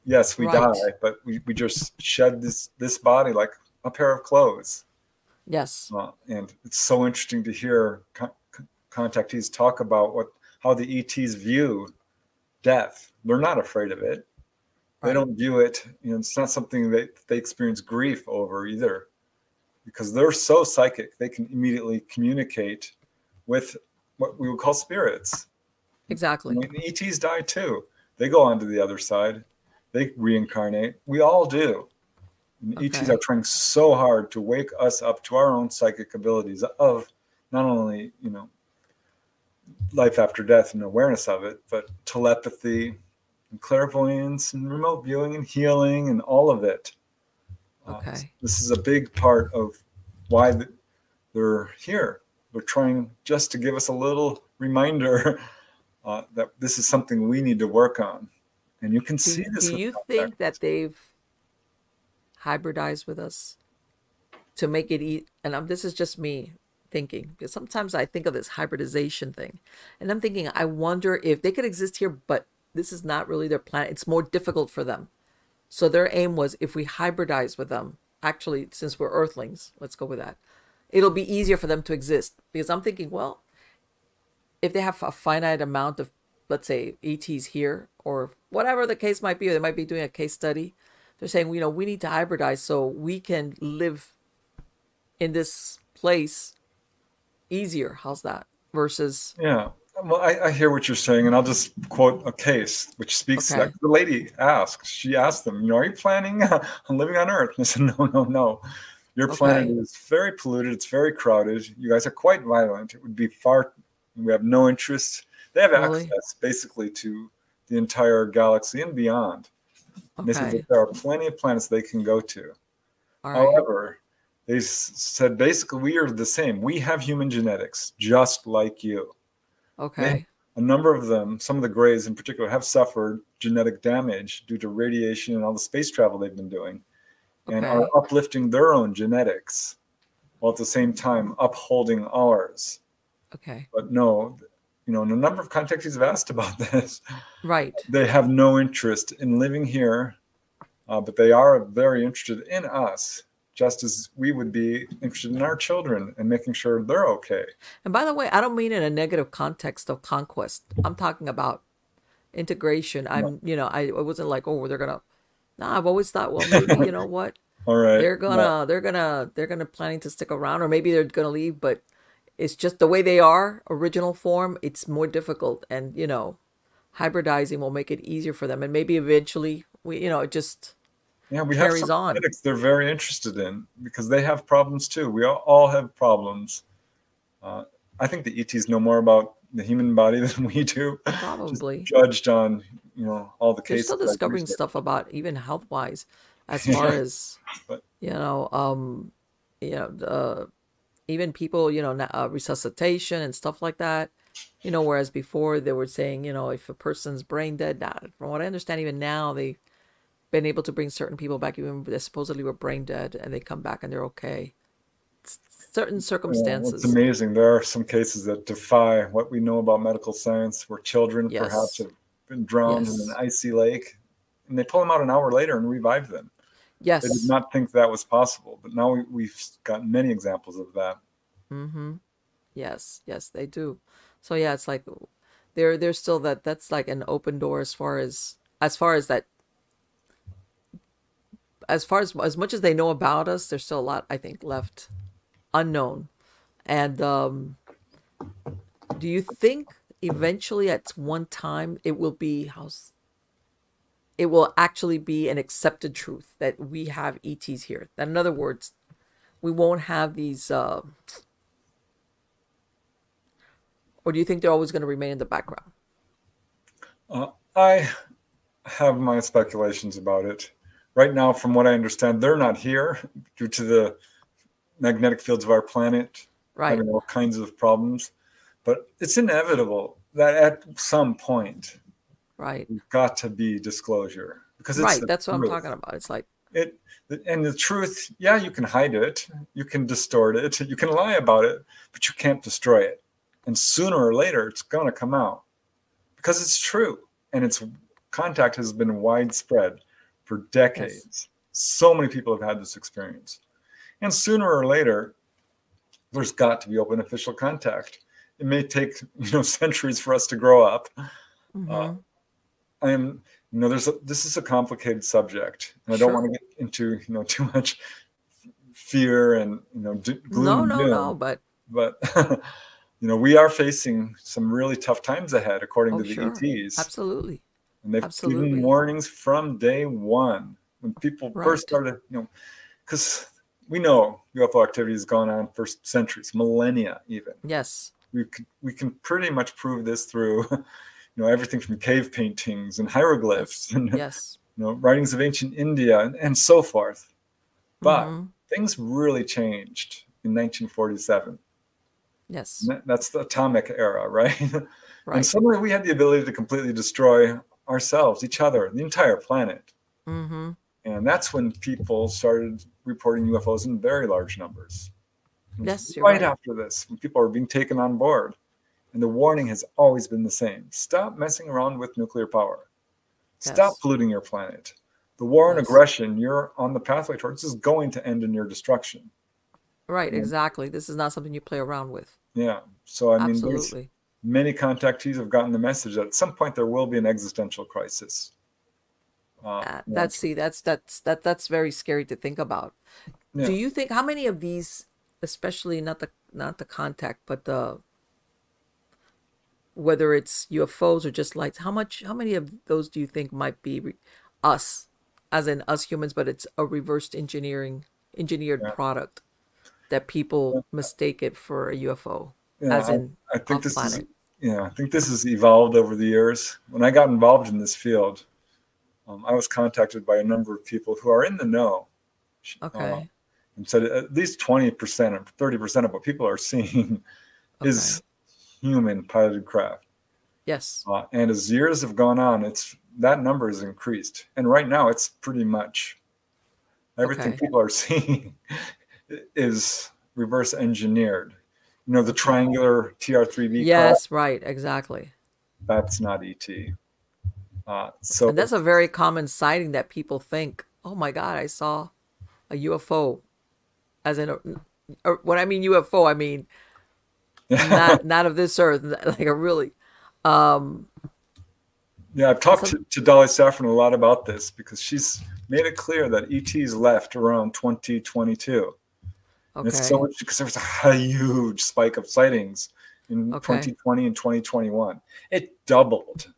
Yes, we die, but we just shed this body like a pair of clothes. Yes. And it's so interesting to hear contactees talk about how the ETs view death. They're not afraid of it. They don't view it, you know, it's not something that they experience grief over either, because they're so psychic. They can immediately communicate with what we would call spirits. Exactly. I mean, ETs die too. They go on to the other side. They reincarnate. We all do. And ETs are trying so hard to wake us up to our own psychic abilities of not only, you know, life after death and awareness of it, but telepathy and clairvoyance and remote viewing and healing and all of it. This is a big part of why they're here. They're trying just to give us a little reminder that this is something we need to work on. And you can see this. Do you think that they've hybridized with us to make it eat? And this is just me thinking, because sometimes I think of this hybridization thing, and I'm thinking, I wonder if they could exist here, but this is not really their planet. It's more difficult for them. So their aim was, if we hybridize with them, actually, since we're Earthlings, let's go with that, it'll be easier for them to exist. Because I'm thinking, well, if they have a finite amount of, let's say, ETs here, or whatever the case might be, or they might be doing a case study, they're saying, you know, we need to hybridize so we can live in this place easier. How's that? Versus... Yeah. Well, I hear what you're saying, and I'll just quote a case which speaks to that. The lady asked, she asked them, you know, are you planning on living on Earth? And they said, no. Your planet is very polluted. It's very crowded. You guys are quite violent. It would be we have no interest. They have access basically to the entire galaxy and beyond. And they said that there are plenty of planets they can go to. However, they said basically we are the same. We have human genetics just like you. A number of them, some of the Greys in particular, have suffered genetic damage due to radiation and all the space travel they've been doing, and are uplifting their own genetics while at the same time upholding ours. But no, you know, and a number of contactees have asked about this. They have no interest in living here, but they are very interested in us, just as we would be interested in our children and making sure they're okay. And by the way, I don't mean in a negative context of conquest. I'm talking about integration. You know, I wasn't like, oh, they're gonna. No, I've always thought, well, maybe, you know what? They're planning to stick around, or maybe they're gonna leave. But it's just the way they are, original form. It's more difficult, and you know, hybridizing will make it easier for them, and maybe eventually, it just. Yeah, we have some genetics they're very interested in, because they have problems too. We all have problems. I think the ETs know more about the human body than we do. Probably. Just judged on, you know, all the cases. They're still discovering stuff about even health-wise, as far as, you know, you know, even people, resuscitation and stuff like that. Whereas before they were saying, if a person's brain dead, now, from what I understand, even now they've been able to bring certain people back, even they supposedly were brain dead, and they come back and they're okay. Certain Well, it's circumstances. amazing. There are some cases that defy what we know about medical science, where children perhaps Yes. have been drowned in an Yes. icy lake, and they pull them out an hour later and revive them. They did Yes. not think that was possible, but now we've got many examples of that. Mm-hmm. Yes. Yes, they do. So yeah, it's like there's still that's like an open door as far as that as much as they know about us, there's still a lot I think left unknown. And do you think eventually at one time it will actually be an accepted truth that we have ETs here? That in other words, we won't have these or do you think they're always going to remain in the background? I have my speculations about it. Right now, from what I understand, they're not here due to the magnetic fields of our planet Right. having all kinds of problems. But it's inevitable that at some point Right. there's got to be disclosure, because it's Right. the That's what I'm talking truth. about. It's like, It and the truth, yeah, you can hide it, you can distort it, you can lie about it, but you can't destroy it. And sooner or later, it's going to come out because it's true, and its contact has been widespread for yes. decades. So many people have had this experience, and sooner or later, there's got to be open official contact. It may take centuries for us to grow up. Uh, Mm-hmm. I'm this is a complicated subject, and I don't want Sure. to get into too much fear and gloom No, and no, no. doom, But but we are facing some really tough times ahead, according oh, to the sure. ETs, Absolutely. and they've given Absolutely. warnings from day one when people first Right. started, because we know UFO activity has gone on for centuries, millennia, even. Yes. We can pretty much prove this through everything from cave paintings and hieroglyphs Yes. and Yes. writings of ancient India and so forth. But Mm-hmm. things really changed in 1947. Yes. That's the atomic era, right? And Right. suddenly we had the ability to completely destroy ourselves, each other, the entire planet. Mm-hmm. And that's when people started reporting UFOs in very large numbers. It was Yes, you're right right. after this when people are being taken on board. And the warning has always been the same: stop messing around with nuclear power. Stop Yes. polluting your planet. The war and Yes. aggression you're on the pathway towards is going to end in your destruction. Right. And Exactly. This is not something you play around with. yeah, so I mean, there's Absolutely. many contactees have gotten the message that at some point there will be an existential crisis. Yeah, That's very scary to think about. Do yeah. you think how many of these, especially not the contact, but the whether it's UFOs or just lights, how many of those do you think might be us, as in us humans, but it's a engineered Yeah. product that people mistake it for a UFO, Yeah, as in I think off this is, planet? I think this has evolved over the years. When I got involved in this field, I was contacted by a number of people who are in the know, uh, Okay. and said at least 20% or 30% of what people are seeing is Okay. human piloted craft. Yes. And as years have gone on, that number has increased, and right now it's pretty much everything Okay. people are seeing is reverse engineered. The Okay. triangular TR3B craft, Yes. Right. Exactly. that's not ET. So And that's a very common sighting that people think, "Oh my God, I saw a UFO." As in, or when I mean UFO, I mean yeah, not of this earth, like a really. Um, yeah, I've and talked some to Dolly Saffron a lot about this because she's made it clear that ET's left around 2022. And it's so okay, much because there was a huge spike of sightings in okay, 2020 and 2021. It doubled.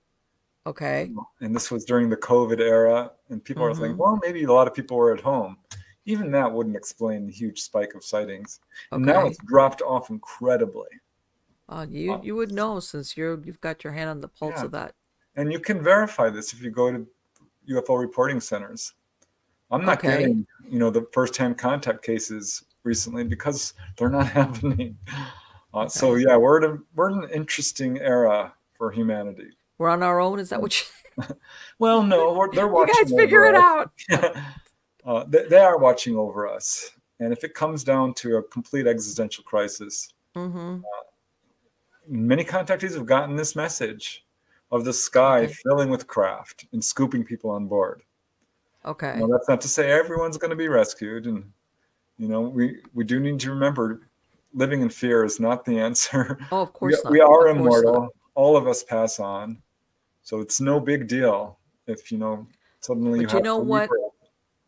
okay, And this was during the COVID era. And people are thinking, mm-hmm, well, maybe a lot of people were at home. Even that wouldn't explain the huge spike of sightings. And now it's okay. dropped off incredibly. You would know since you've got your hand on the pulse Yeah. of that. And you can verify this if you go to UFO reporting centers. I'm not Okay, getting, the firsthand contact cases recently because they're not happening. Okay. So yeah, we're in an interesting era for humanity. We're on our own. Is that what you? Well, no, they're You watching guys figure it over out. us. They are watching over us, and if it comes down to a complete existential crisis, Mm-hmm. many contactees have gotten this message of the sky Okay. filling with craft and scooping people on board. Okay. Now, that's not to say everyone's going to be rescued, and we do need to remember, living in fear is not the answer. Oh, of course We not. are Of course immortal. not. All of us pass on, so it's no big deal if suddenly you But you have know to leave what, Earth.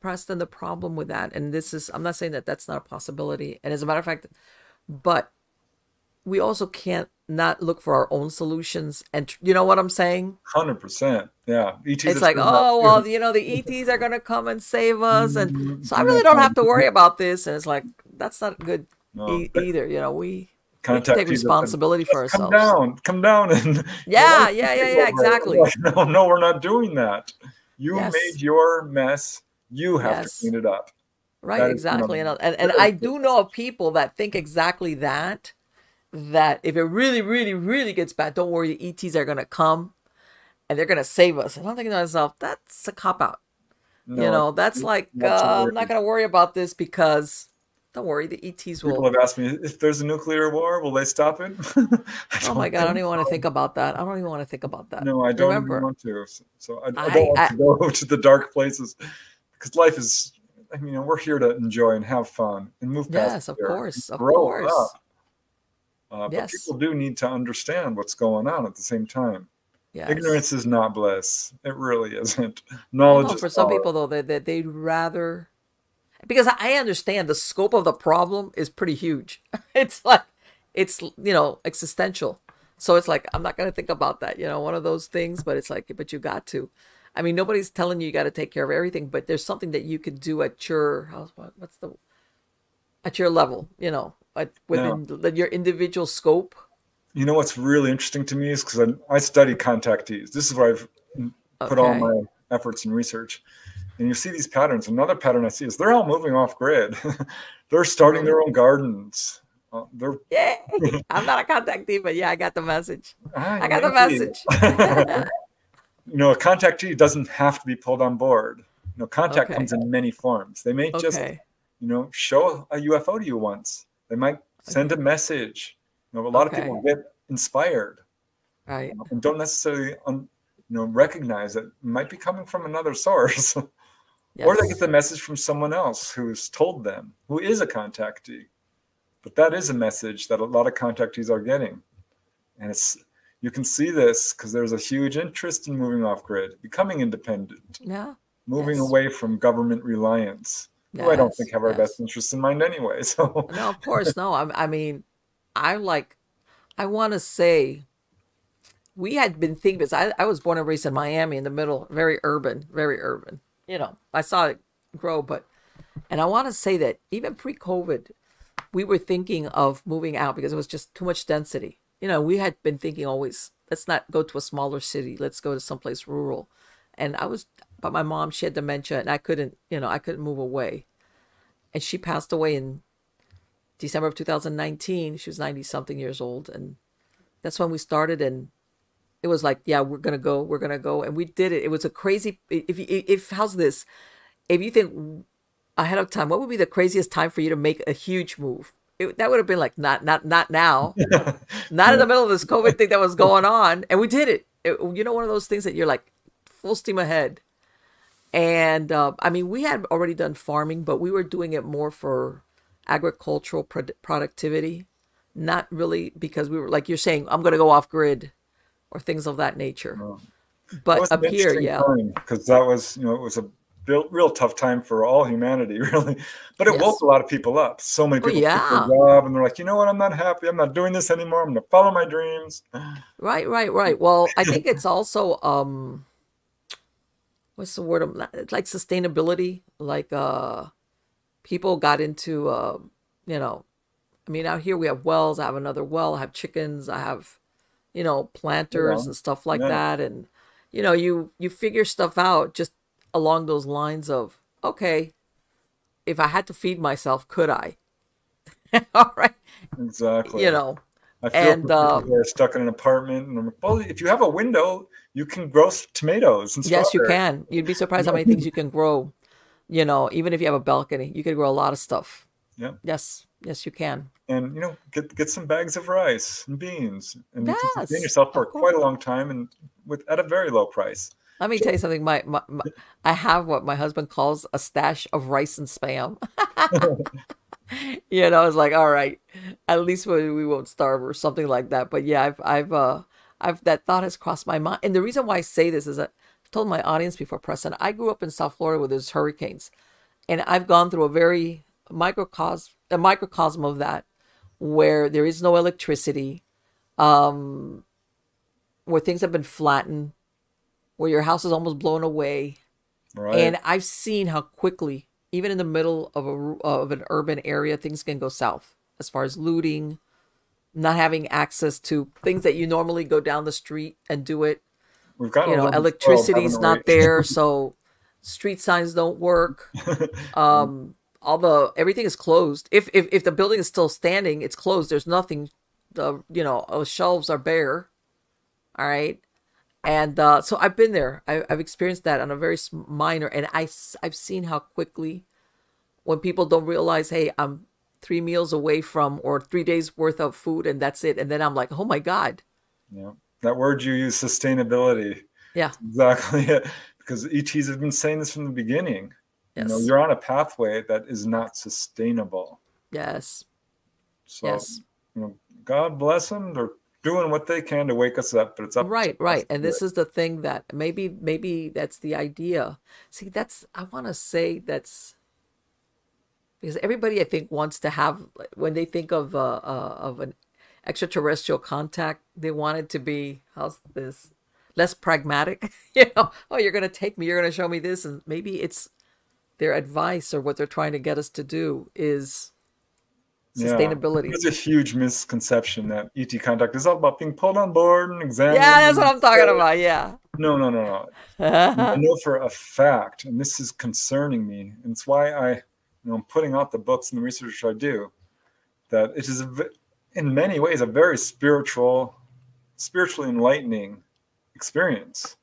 Preston, the problem with that, and this is, I'm not saying that that's not a possibility. And as a matter of fact, but we also can't not look for our own solutions. And you know what I'm saying? 100%. Yeah, ETs It's have like, turned out oh, too. well, the ETs are going to come and save us. And so I really No, don't have to worry about this. And it's like, that's not good no. either. We can take Contactees have said, responsibility for "Just ourselves. come down, and your Yeah, life yeah, will yeah, take yeah, over." exactly. Like, no, we're not doing that. You made Yes, your mess. You have to yes, clean it up. right, That is exactly. And very I clear do know of message. people that think exactly that, that if it really, really, really gets bad, don't worry, the ETs are going to come and they're going to save us. And I'm thinking to myself, that's a cop out. No, That's like, not to I'm not worry. going to worry about this because don't worry, the ETs People will. have asked me if there's a nuclear war, will they stop it? I Oh my don't God, I don't think even want to so. think about that. I don't even want to think about that. No, I don't even Remember, want to. So I don't I, want I to go to the dark places because life is. We're here to enjoy and have fun and move past yes, of fear and course, of grow course. up. But Yes, people do need to understand what's going on at the same time. yes. Ignorance is not bliss. It really isn't. Well, Knowledge no, is for some power. people though, they'd rather, because I understand the scope of the problem is pretty huge. It's like it's existential. So it's like I'm not gonna think about that, one of those things. But it's like, but you got to. I mean, nobody's telling you got to take care of everything, but there's something that you could do at your what's the at your level, Now, within your individual scope. what's really interesting to me is because I study contactees. This is where I've put all Okay. my efforts and research. And you see these patterns. Another pattern I see is they're all moving off grid. They're starting Really? their own gardens. They're Yay! I'm not a contactee, but yeah, I got the message. I you got the may be. message. A contactee doesn't have to be pulled on board. Contact Okay. comes in many forms. They may just, Okay. show a UFO to you once. They might send Okay. a message. A lot of Okay. people get inspired Right. and don't necessarily, recognize that it might be coming from another source, or they get Yes. the message from someone else who's told them, who is a contactee. But that is a message that a lot of contactees are getting, and you can see this because there's a huge interest in moving off grid, becoming independent, Yeah. moving Yes. away from government reliance, who I don't think Yes. have our best Yes. interests in mind anyway. So, No, of course. No. I mean, I like. I want to say we had been thinking because I was born and raised in Miami, in the middle, very urban, very urban. I saw it grow, and I want to say that even pre-COVID, we were thinking of moving out because it was just too much density. We had been thinking always, let's not go to a smaller city. Let's go to someplace rural. But my mom, she had dementia and I couldn't move away. And she passed away in December of 2019. She was 90 something years old. And that's when we started. And it was like, yeah, we're going to go. And we did it. It was a crazy, how's this? If you think ahead of time, what would be the craziest time for you to make a huge move? That would have been like, not now, not in yeah, the middle of this COVID thing that was going on. And we did it. One of those things that you're like full steam ahead. And I mean, we had already done farming, but we were doing it more for agricultural productivity, not really because we were like you're saying, I'm going to go off grid or things of that nature. that But was an up here, interesting yeah, time because that was, it was a real tough time for all humanity, really. But it woke yes, a lot of people up. So many oh people quit their yeah, job and they're like, you know what? I'm not happy. I'm not doing this anymore. I'm going to follow my dreams. right, right, right. Well, I think it's also what's the word? It's like sustainability, like people got into you know, I mean, out here we have wells. I have another well. I have chickens. I have planters Yeah, and stuff like yeah. that. And you figure stuff out just along those lines of, okay, if I had to feed myself, could I? All right. Exactly. You know, I feel and for people who are stuck in an apartment, and I'm like, well, if you have a window, you can grow tomatoes and yes, you strawberries. can. You'd be surprised how You many know? things you can grow. Even if you have a balcony, you can grow a lot of stuff. Yeah. Yes, yes, you can. And get some bags of rice and beans, and you can sustain Yes, yourself for of course. quite a long time, and with at a very low price. Let me tell you something. I have what my husband calls a stash of rice and spam. It's like, all right, at least we won't starve or something like that. But yeah, I've that thought has crossed my mind. And the reason why I say this is that I've told my audience before, Preston, I grew up in South Florida where there's hurricanes, and I've gone through a very microcosm of that, where there is no electricity, um, where things have been flattened, where your house is almost blown away. Right. And I've seen how quickly, even in the middle of an urban area, things can go south as far as looting, not having access to things that you normally go down the street and do it. We've gotten a little bit spoiled, Electricity's haven't we? not there, so street signs don't work. Everything is closed. If the building is still standing, it's closed. There's nothing. Shelves are bare. All right. And so I've been there. I've experienced that on a very minor, and I've seen how quickly, when people don't realize, hey, I'm 3 meals away from, or 3 days worth of food, and that's it. And then I'm like, oh my God. Yeah. That word you use, sustainability. Yeah. Exactly it. Because ETs have been saying this from the beginning. Yes. You're on a pathway that is not sustainable. Yes. So, Yes. God bless them. They're doing what they can to wake us up, but it's up to Right. us And to do this is the thing that maybe that's the idea. See, I want to say that's because everybody I think wants to have, when they think of an extraterrestrial contact, they want it to be, how's this, less pragmatic. Oh, you're gonna take me, you're gonna show me this, and maybe it's their advice or what they're trying to get us to do is Yeah, sustainability. there's a huge misconception that ET contact is all about being pulled on board and Yeah, examined that's what and I'm talking about. Yeah. no, no, no, no. I know for a fact, and this is concerning me, and it's why I'm putting out the books and the research I do, that it is in many ways a very spiritually enlightening experience.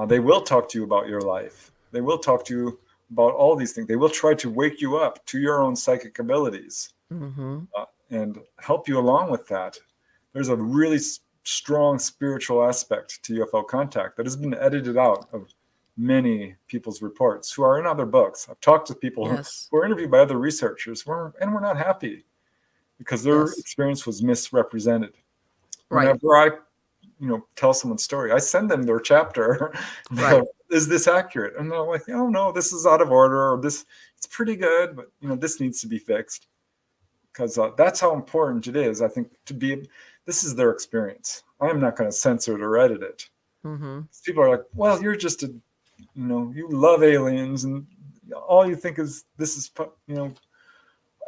They will talk to you about your life. They will talk to you about all these things. They will try to wake you up to your own psychic abilities. Mm-hmm. And help you along with that. There's a really strong spiritual aspect to UFO contact that has been edited out of many people's reports who are in other books. I've talked to people Yes. who are interviewed by other researchers, and we're not happy because their experience was misrepresented. Right. Whenever I tell someone's story, I send them their chapter. Right. Is this accurate? And they're like, oh no, this is out of order, or this, it's pretty good, but this needs to be fixed. Because that's how important it is, I think, this is their experience. I'm not going to censor it or edit it. Mm-hmm. People are like, well, you're just you love aliens, and all you think is this is, a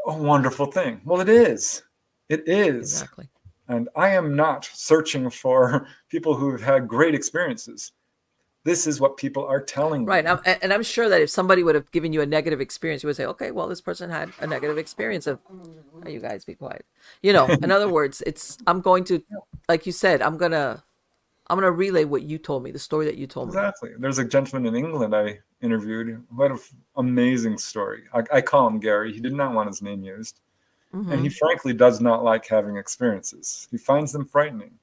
wonderful thing. Well, it is. It is. Exactly. And I am not searching for people who've had great experiences. This is what people are telling me. Right. And I'm sure that if somebody would have given you a negative experience, you would say, okay, well, this person had a negative experience of, oh, you guys be quiet. In other words, I'm going to, like you said, I'm going to relay what you told me, the story that you told me. Exactly. There's a gentleman in England I interviewed who had an amazing story. I call him Gary. He did not want his name used. Mm-hmm. And he frankly does not like having experiences. He finds them frightening.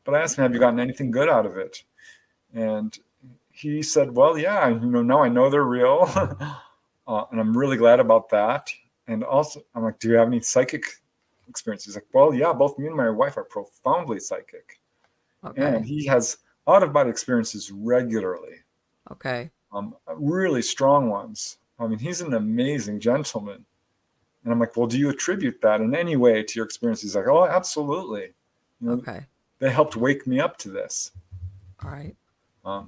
But I asked him, have you gotten anything good out of it? And he said, well, yeah, now I know they're real. And I'm really glad about that. And also, I'm like, do you have any psychic experiences? He's like, well, yeah, both me and my wife are profoundly psychic. Okay. And he has out-of-body experiences regularly. Okay. Really strong ones. I mean, he's an amazing gentleman. And I'm like, well, do you attribute that in any way to your experience? He's like, oh, absolutely. Okay. They helped wake me up to this. All right.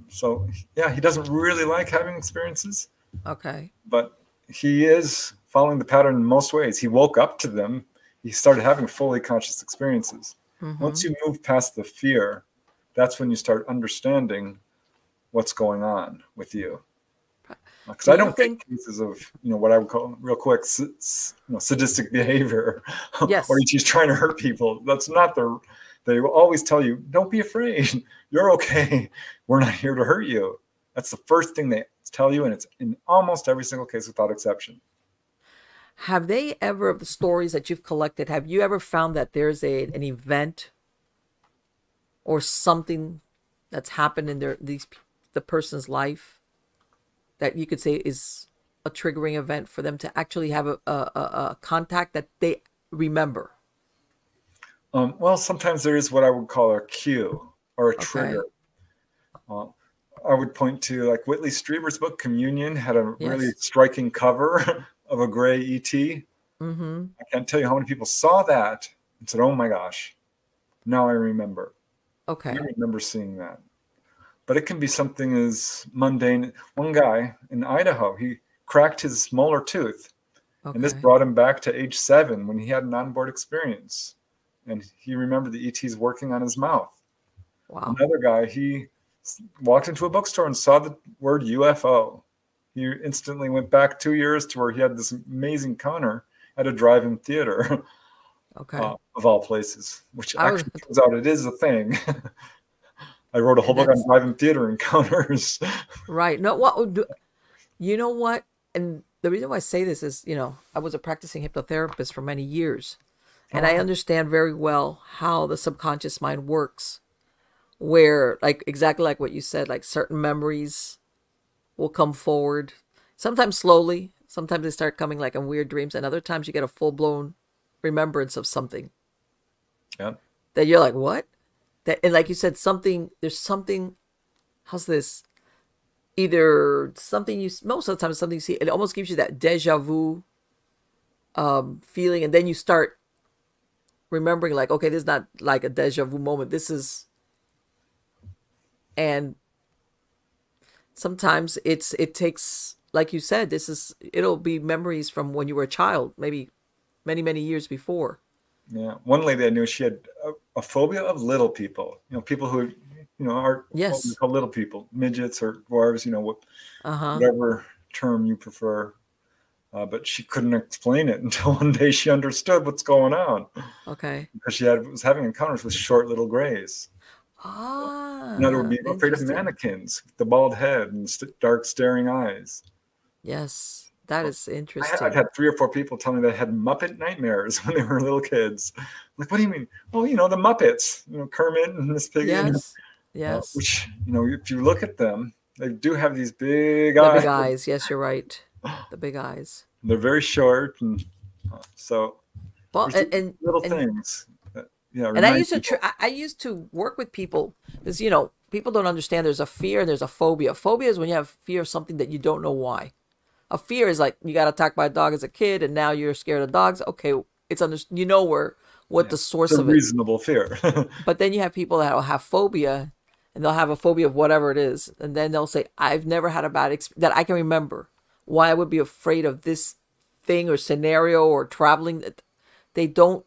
So, yeah, he doesn't really like having experiences. Okay. But he is following the pattern in most ways. He woke up to them. He started having fully conscious experiences. Mm-hmm. Once you move past the fear, that's when you start understanding what's going on with you. Because Do I you don't get think? cases of, what I would call real quick, sadistic behavior, or Yes. he's trying to hurt people. That's not the. They will always tell you, don't be afraid. You're okay. We're not here to hurt you. That's the first thing they tell you, and it's in almost every single case without exception. Have they ever, of the stories that you've collected, have you ever found that there's an event or something that's happened in the person's life that you could say is a triggering event for them to actually have a contact that they remember? Well, sometimes there is what I would call a cue or a Okay. trigger. Uh, I would point to like Whitley Strieber's book Communion had a really Yes. striking cover of a gray ET. Mm-hmm. I can't tell you how many people saw that and said, "Oh my gosh, now I remember." I Okay. remember seeing that. But it can be something as mundane. One guy in Idaho, he cracked his molar tooth, and this Okay. brought him back to age 7 when he had an onboard experience, and he remembered the ETs working on his mouth. Wow. Another guy, he walked into a bookstore and saw the word UFO. He instantly went back 2 years to where he had this amazing encounter at a drive-in theater, Okay. of all places, which I was, actually turns out it is a thing. I wrote a whole book on that's drive-in theater encounters. right. No, you know what? And the reason why I say this is, I was a practicing hypnotherapist for many years, Oh, and I wow. understand very well how the subconscious mind works, where, like, exactly like what you said, like certain memories will come forward, sometimes slowly, sometimes they start coming like in weird dreams, and other times you get a full-blown remembrance of something Yeah. that you're like, what? That, and like you said, there's something, how's this? Either something most of the time, something you see, it almost gives you that deja vu feeling, and then you start remembering, like, okay, this is not like a deja vu moment. This is, and sometimes it takes, like you said, it'll be memories from when you were a child, maybe many years before. Yeah. One lady I knew, she had a phobia of little people. People who, are what we Yes. call little people, midgets or dwarves. Uh-huh. Whatever term you prefer. But she couldn't explain it until one day she understood what's going on, Okay. because she was having encounters with short little grays. Another would Ah, be afraid of interesting. mannequins with the bald head and dark staring eyes. Yes, that is I've interesting. had 3 or 4 people tell me they had Muppet nightmares when they were little kids. I'm like, what do you mean? Oh, the Muppets, Kermit and Miss Piggy, Yes. Yes. which, if you look at them, they do have these big The big eyes. eyes. Yes, you're right. The big eyes. They're very short, and so Well, there's and these and little and, things that, yeah, and I remind used to people. I used to work with people because people don't understand there's a fear and there's a phobia. Phobia is when you have fear of something that you don't know why. A fear is like you got attacked by a dog as a kid and now you're scared of dogs. Okay, it's what Yeah, the it's source a of it. reasonable fear. But then you have people that will have phobia, and they'll have a phobia of whatever it is, and then they'll say, "I've never had a bad experience that I can remember. Why I would be afraid of this thing or scenario or traveling." They don't,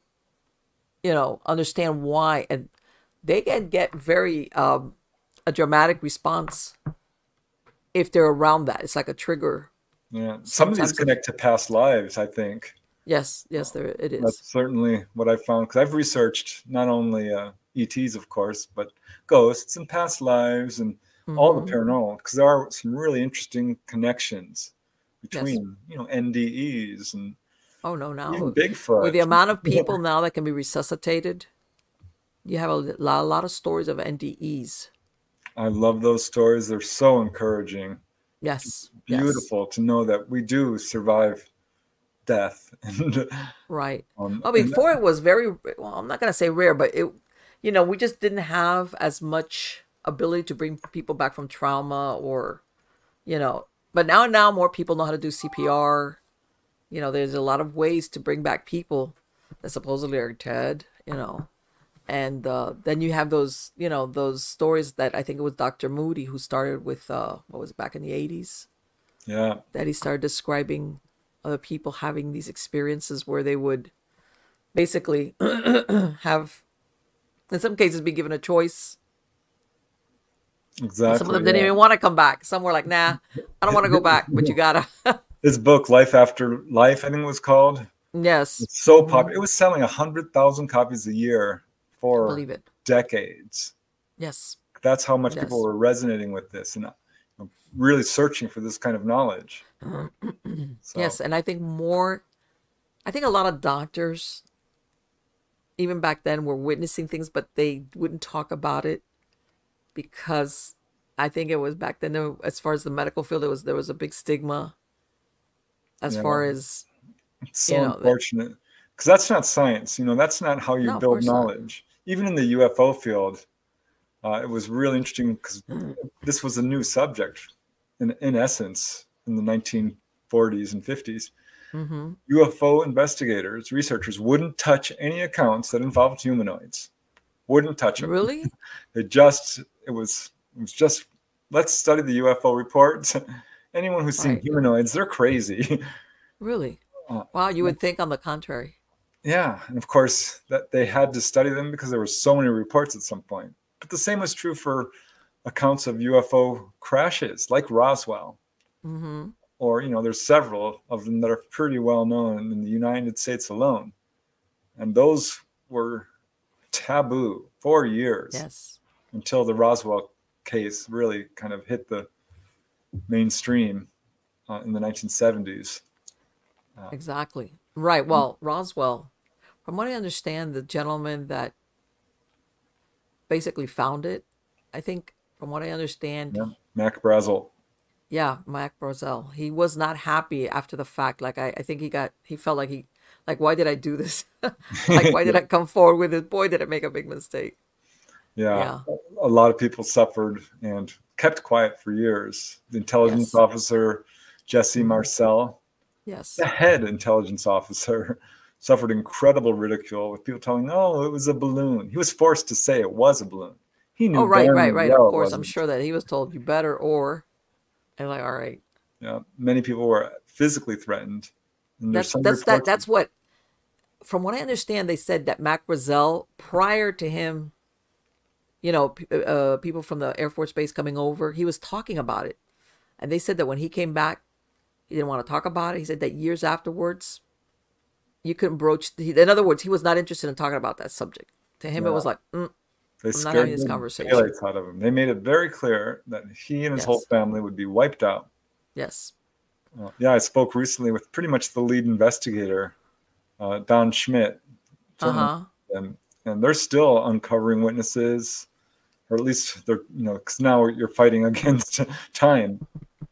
understand why, and they can get very a dramatic response if they're around that. It's like a trigger. Yeah, some of these Sometimes, connect to past lives, I think. yes, yes, there it is. That's certainly what I found, because I've researched not only ETs, of course, but ghosts and past lives and all the Mm-hmm. paranormal, because there are some really interesting connections Yes. between, NDEs and Oh no, even now with Bigfoot. the amount of people now that can be resuscitated, you have a lot of stories of NDEs. I love those stories. They're so encouraging. Yes, yes, Beautiful to know that we do survive death. And right. um, Well, and before it was well, I'm not gonna say rare, but we just didn't have as much ability to bring people back from trauma or, you know, but now more people know how to do CPR. There's a lot of ways to bring back people that supposedly are dead, and then you have those stories that I think it was Dr. Moody who started with what was it, back in the 80s, yeah, that he started describing other people having these experiences where they would basically have, in some cases, be given a choice, and some of exactly. them didn't Yeah. even want to come back. Some were like, nah, I don't want to go back, but you gotta. His book, Life After Life, I think it was called. Yes. It's so popular. It was selling 100,000 copies a year I for believe it. decades. Yes. That's how much people Yes. were resonating with this and really searching for this kind of knowledge. So, Yes, and I think a lot of doctors, even back then, were witnessing things, but they wouldn't talk about it because I think it was back then, as far as the medical field, there was a big stigma as yeah, far as, it's you so know, that, unfortunate because that's not science. That's not how you no, of build course not. knowledge. Even in the UFO field, it was really interesting because this was a new subject in essence in the 1940s and 50s. Mm-hmm. UFO investigators, researchers wouldn't touch any accounts that involved humanoids. Wouldn't touch them. Really? It was just, let's study the UFO reports. Anyone who's seen Right. humanoids, they're crazy. Really? Wow, you would think on the contrary. Yeah, and of course that they had to study them because there were so many reports at some point. But the same was true for accounts of UFO crashes, like Roswell. Mm-hmm. Or there's several of them that are pretty well known in the United States alone, and those were taboo for years Yes. until the Roswell case really kind of hit the mainstream in the 1970s. Exactly. Right. Well, Roswell, from what I understand, the gentleman that basically found it, I think, from what I understand, Yeah, Mac Brazel. yeah, Mac Brazel, he was not happy after the fact. Like, I think he felt like why did I do this? Like, why did I come forward with it? Boy, did I make a big mistake. Yeah, Yeah. a lot of people suffered and kept quiet for years. The intelligence Yes. officer, Jesse Hmm. Marcel, the Yes. head intelligence officer, suffered incredible ridicule with people telling, "Oh, it was a balloon." He was forced to say it was a balloon. He Oh, knew right, right, darn right. Of well it course. I'm wasn't. sure that he was told you better and like, all right. Yeah, many people were physically threatened, and there's some reports. That's what, from what I understand, they said that Mac Brazel, prior to him, people from the Air Force Base coming over, he was talking about it. And they said that when he came back, he didn't want to talk about it. He said that years afterwards, you couldn't in other words, he was not interested in talking about that subject. To him, it Yeah, was like, they I'm not having scared this the conversation. daylights out of him. They made it very clear that he and his whole Yes. family would be wiped out. Yes. Yeah, I spoke recently with pretty much the lead investigator, Don Schmidt, Uh certainly, huh. and they're still uncovering witnesses, or at least they're, because now you're fighting against time.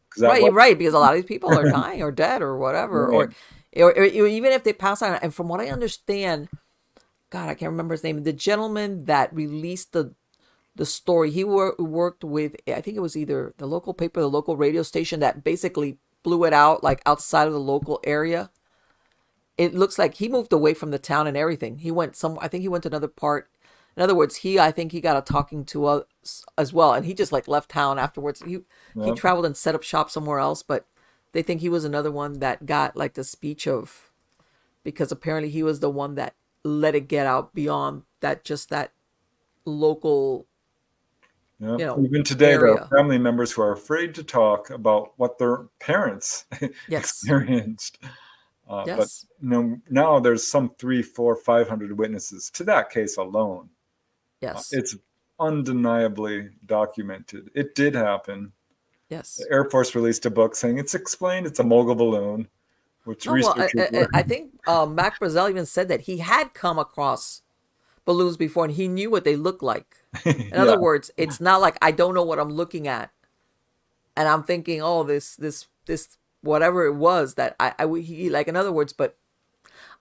Because that Right, was right. Because a lot of these people are dying or dead or whatever, right. or even if they pass on. And from what I understand, God, I can't remember his name. The gentleman that released the story, he worked with, I think it was either the local paper, the local radio station that basically blew it out like outside of the local area. It looks like he moved away from the town and everything. He went some. I think he went to another part. In other words, I think he got a talking to us as well, and he just like left town afterwards. He Yeah. traveled and set up shop somewhere else, but they think he was another one that got like the speech of, because apparently he was the one that let it get out beyond that local, Yeah. Even today, there are area. family members who are afraid to talk about what their parents Yes. experienced. But Yes. now there's some 300, 400, 500 witnesses to that case alone. Yes. It's undeniably documented. It did happen. The Yes. Air Force released a book saying it's explained. It's a mogul balloon, which No, well, researchers were. I think Mac Brazel even said that he had come across balloons before and he knew what they looked like. In Yeah, other words, it's not like I don't know what I'm looking at and I'm thinking, oh, this whatever it was that he, like, in other words, but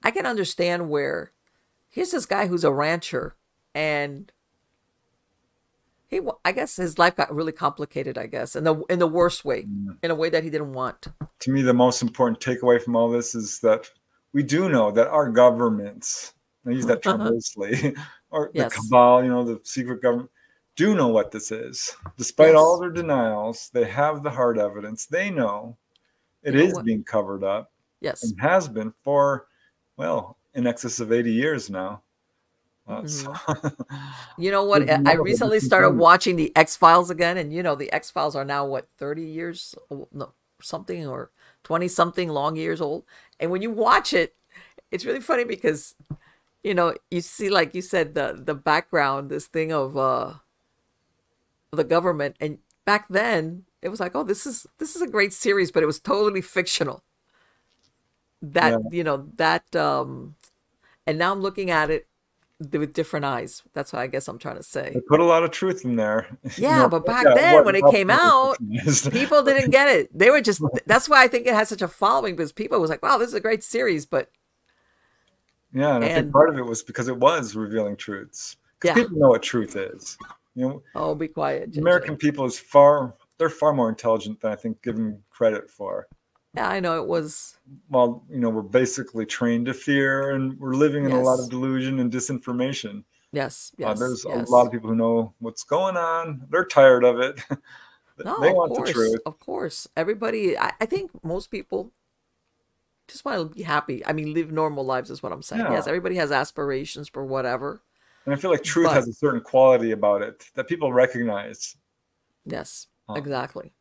I can understand where here's this guy who's a rancher and I guess his life got really complicated, I guess, in the worst way, in a way that he didn't want. to me, the most important takeaway from all this is that we do know that our governments, I use that term loosely, or the Yes. cabal, the secret government, do know what this is. Despite all Yes. their denials, they have the hard evidence. They know They it know is what? being covered up Yes. and has been for, well, in excess of 80 years now. So You know there's what? a I number of recently started different watching the X-Files again, and the X-Files are now what, 30 years no, something, or 20 something long years old. And when you watch it, it's really funny because you see, like you said, the background, this thing of the government, and back then it was like, oh, this is a great series, but it was totally fictional. yeah. And now I'm looking at it with different eyes. That's what I guess I'm trying to They say. put a lot of truth in there. Yeah, but back Yeah, then what when it how came poorly out, fictionalized. people didn't get it. They were just, that's why I think it has such a following, because people was like, wow, this is a great series, but Yeah, and I think and part of it was because it was revealing truths. Because yeah. people know what truth is. You know, Oh, be quiet, the Ginger. American people they're far more intelligent than I think given credit for. Yeah, I know it was. Well, we're basically trained to fear, and we're living in a lot of Yes, delusion and disinformation. yes, yes, There's a lot yes. of people who know what's going on. They're tired of it. No, They want the truth. of course. Everybody, I think most people just want to be happy. I mean, live normal lives is what I'm saying. Yeah. Yes, everybody has aspirations for whatever, And I feel like truth but has a certain quality about it that people recognize, yes, uh, exactly,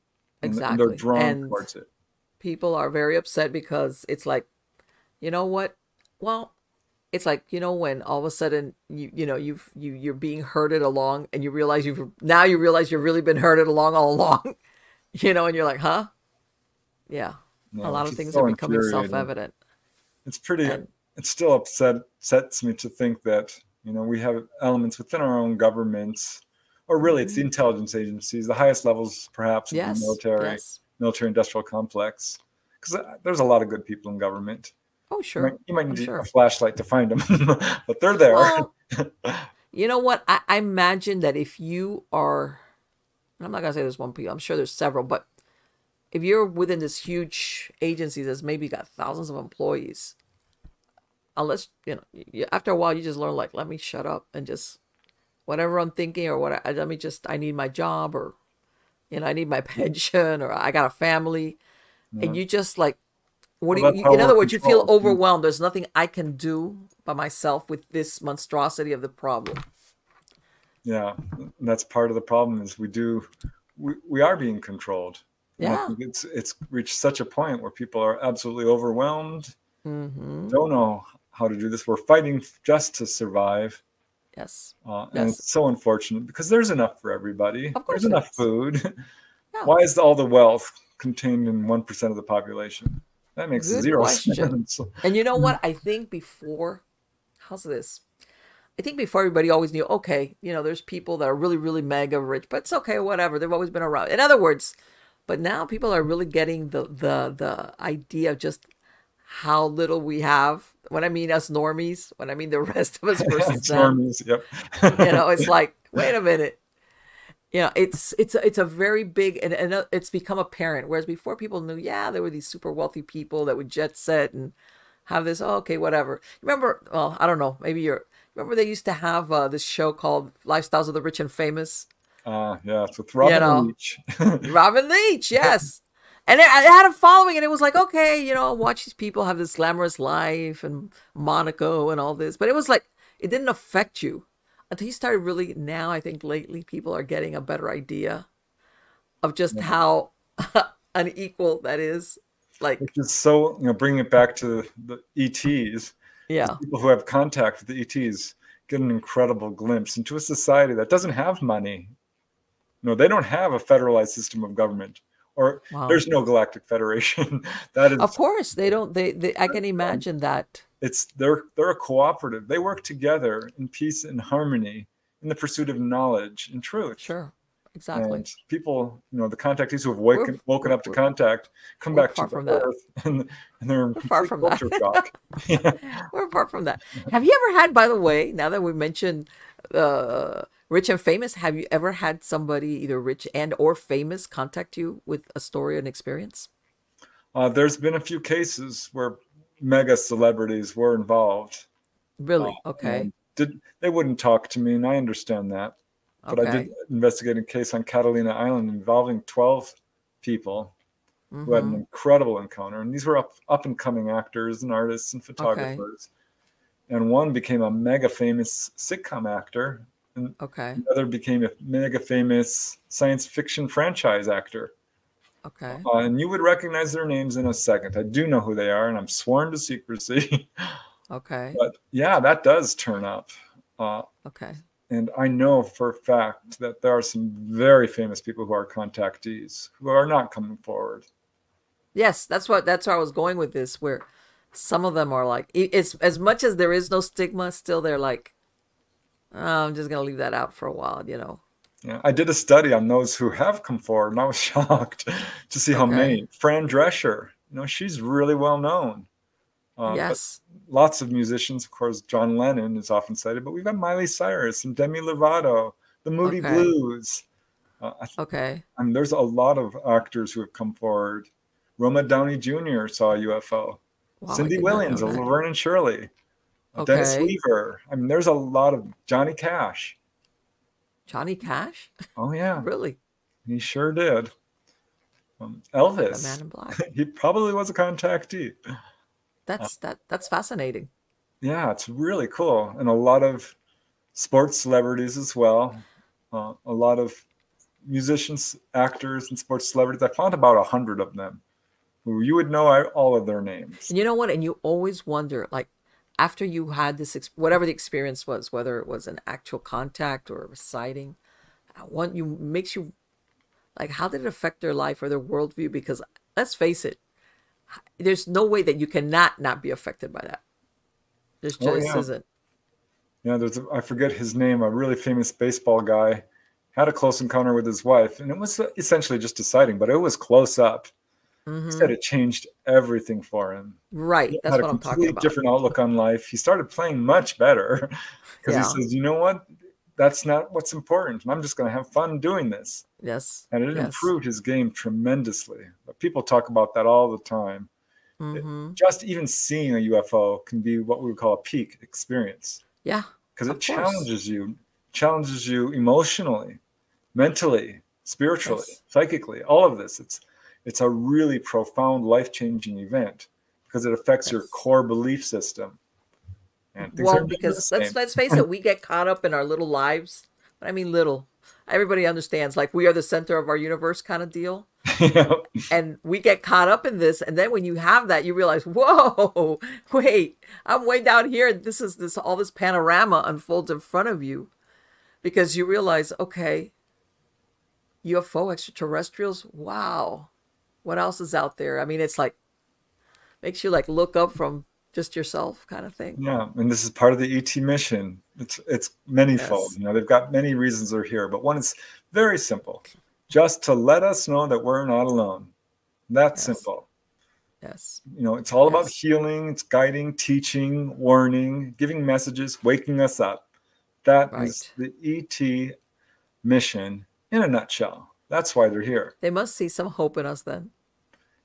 and they're exactly. drawn And towards it. people are very upset because it's like, you know what? Well, it's like, when all of a sudden you're being herded along, and you realize you've really been herded along all along, and you're like, huh? Yeah. A Yeah, lot which of is things are so becoming infuriating. self-evident. It's pretty. And It still upsets me to think that we have elements within our own governments, or really it's the mhm. intelligence agencies, the highest levels perhaps of the Yes, yes. military industrial complex. Because there's a lot of good people in government. Oh, You might, sure. you might I'm need a sure. flashlight to find them, but they're there. Well, you know what? I imagine that if you are, I'm not gonna say there's one people, I'm sure there's several, but if you're within this huge agency that's maybe got thousands of employees, unless after a while you just learn, like, let me shut up and just whatever I'm thinking, or let me just, I need my job, or I need my pension, or I got a family, and Yeah. you just like, what Well, do that's you, how in we're other words, you feel controlled. overwhelmed. There's nothing I can do by myself with this monstrosity of the problem. Yeah, that's part of the problem is we are being controlled. And I Yeah. think it's reached such a point where people are absolutely overwhelmed, Mm-hmm. don't know how to do this. We're fighting just to survive. Yes. And Yes. it's so unfortunate because there's enough for everybody. Of There's course it enough is. food. Yeah. Why is all the wealth contained in 1% of the population? That makes Good zero question. sense. And you know what? I think before, how's this? I think before, everybody always knew, okay, there's people that are really, really mega rich, but it's okay, whatever. They've always been around. In other words, but now people are really getting the idea of just how little we have. When I mean us normies, when I mean the rest of us versus It's them, normies. Yep. it's like, wait a minute. It's a very big, and it's become apparent. Whereas before, people knew, yeah, there were these super wealthy people that would jet set and have this. Oh, okay, whatever. Remember? Well, I don't know. Maybe you're. Remember they used to have this show called Lifestyles of the Rich and Famous. Yeah, it's with You Robin know, Leach. Robin Leach, yes. And it had a following, and it was like, okay, watch these people have this glamorous life and Monaco and all this. But it was like, it didn't affect you until you started really, now I think lately people are getting a better idea of just how unequal that is. Which Like, is so, bringing it back to the ETs, because yeah, people who have contact with the ETs get an incredible glimpse into a society that doesn't have money. No, they don't have a federalized system of government, or wow. there's no galactic federation. That Of is, course, they don't, I can imagine that. they're a cooperative. They work together in peace and harmony in the pursuit of knowledge and truth. Sure, exactly. And people, the contactees who have We're, woken we're, up to we're, contact come we're back to far the from that. earth, and they're in We're far complete from that. culture shock. Yeah. We're far from that. Have you ever had, by the way, now that we mentioned rich and famous, have you ever had somebody either rich and or famous contact you with a story and experience? There's been a few cases where mega celebrities were involved. Really? Okay. And they wouldn't talk to me, and I understand that. But I did Okay. investigate a case on Catalina Island involving 12 people who had an Mm-hmm. incredible encounter, and these were up and coming actors and artists and Okay. photographers. and one became a mega famous sitcom actor, and Okay. the other became a mega famous science fiction franchise actor. Okay. And you would recognize their names in a second. I do know who they are, and I'm sworn to secrecy. Okay. But yeah, that does turn up. Okay. And I know for a fact that there are some very famous people who are contactees who are not coming forward. Yes, that's where I was going with this, where some of them are like, it's as much as there is no stigma, still they're like, oh, I'm just gonna leave that out for a while, you know. Yeah, I did a study on those who have come forward, and I was shocked to see how Okay. many. Fran Drescher, she's really well known. But Yes. lots of musicians, of course, John Lennon is often cited, but we've got Miley Cyrus and Demi Lovato, the Moody Okay. Blues. Okay. I mean, there's a lot of actors who have come forward. Roma Downey Jr. saw a UFO. Wow, I Cindy did not know Williams of that. Laverne and Shirley. Dennis Okay. Weaver. I mean, there's a lot of Johnny Cash. Johnny Cash? Oh, yeah, Really? he sure did. Like the Man Elvis, in Black. he probably was a contactee. That's fascinating. Yeah, it's really cool. And a lot of sports celebrities as well. A lot of musicians, actors, and sports celebrities. I found about 100 of them who you would know all of their names. And you know what? And you always wonder, like, after you had this, whatever the experience was, whether it was an actual contact or a sighting, makes you like, how did it affect their life or their worldview? Because let's face it, there's no way that you cannot not be affected by that. There's Oh, just yeah. isn't. Yeah, I forget his name, a really famous baseball guy, had a close encounter with his wife, and it was essentially just a sighting, but it was close up. He said Mm-hmm. it changed everything for him. Right. He That's had a what I'm talking complete about. different outlook on life. He started playing much better because he Yeah. says, you know what? That's not what's important. I'm just going to have fun doing this. Yes. And it Yes. improved his game tremendously. But people talk about that all the time. Mm-hmm. Just even seeing a UFO can be what we would call a peak experience Yeah. because it Of course. challenges you emotionally, mentally, spiritually, Yes. psychically, all of this. It's a really profound, life-changing event because it affects your Yes. core belief system. And things are Well, never the because same. let's face it, we get caught up in our little lives. But I mean little. Everybody understands, like we are the center of our universe kind of deal. Yeah. And we get caught up in this, and then when you have that, you realize, whoa, wait, I'm way down here, and this all this panorama unfolds in front of you, because you realize, okay, UFO extraterrestrials, wow, what else is out there? I mean, it's like makes you like look up from just yourself, kind of thing. Yeah, and this is part of the ET mission. It's manyfold. Yes, They've got many reasons they're here, but one is very simple, just to let us know that we're not alone. That's yes, simple. yes, It's all about yes, healing, it's guiding, teaching, warning, giving messages, waking us up. That is right. the ET mission in a nutshell. That's why they're here. They must see some hope in us then.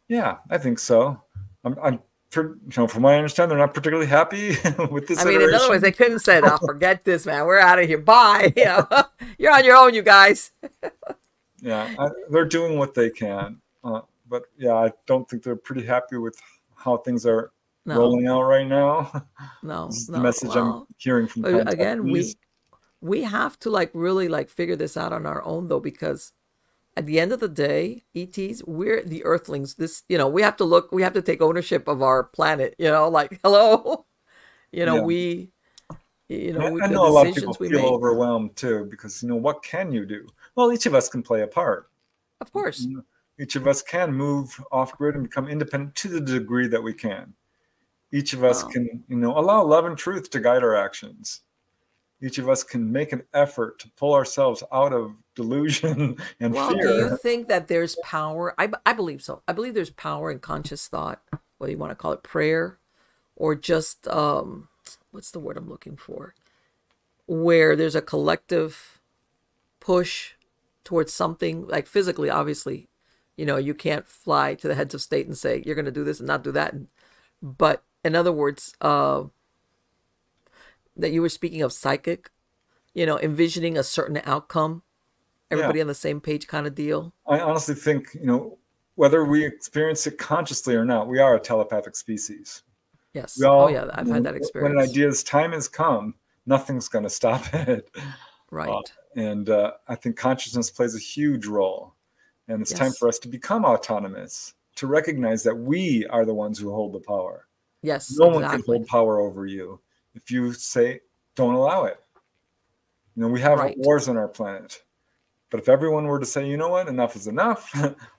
Yeah, I think so. From what I understand, they're not particularly happy with this I mean, in other words, iteration. they couldn't say, "Oh, forget this, man. We're out of here. Bye." You're on your own, you guys. Yeah, they're doing what they can. But yeah, I don't think they're pretty happy with how things are No, rolling out right now. no, This is the no. message I'm Well, hearing from but again, contactees. we have to like really like figure this out on our own though, because at the end of the day, ETs, we're the Earthlings. We have to we have to take ownership of our planet. Like, hello, Yeah, we, I the know a lot of people decisions we feel make. overwhelmed too because what can you do? Well, each of us can play a part. Of course. Each of us can move off grid and become independent to the degree that we can. Each of us Well, can, allow love and truth to guide our actions. Each of us can make an effort to pull ourselves out of delusion and well, do you fear. think that there's power? I believe so. I believe there's power in conscious thought, whether you want to call it prayer or just what's the word I'm looking for? Where there's a collective push towards something, like physically, obviously. You can't fly to the heads of state and say you're going to do this and not do that. But in other words, that you were speaking of psychic, envisioning a certain outcome, Yeah, everybody on the same page kind of deal. I honestly think, whether we experience it consciously or not, we are a telepathic species. We Yes. Oh all, yeah, I've had that when an experience. idea's time has come, nothing's going to stop it. Uh, Right. and I think consciousness plays a huge role. And it's time Yes. for us to become autonomous, to recognize that we are the ones who hold the power. Yes, No one can exactly. hold power over you if you say, don't allow it. We have Right. wars on our planet. But if everyone were to say, you know what, enough is enough,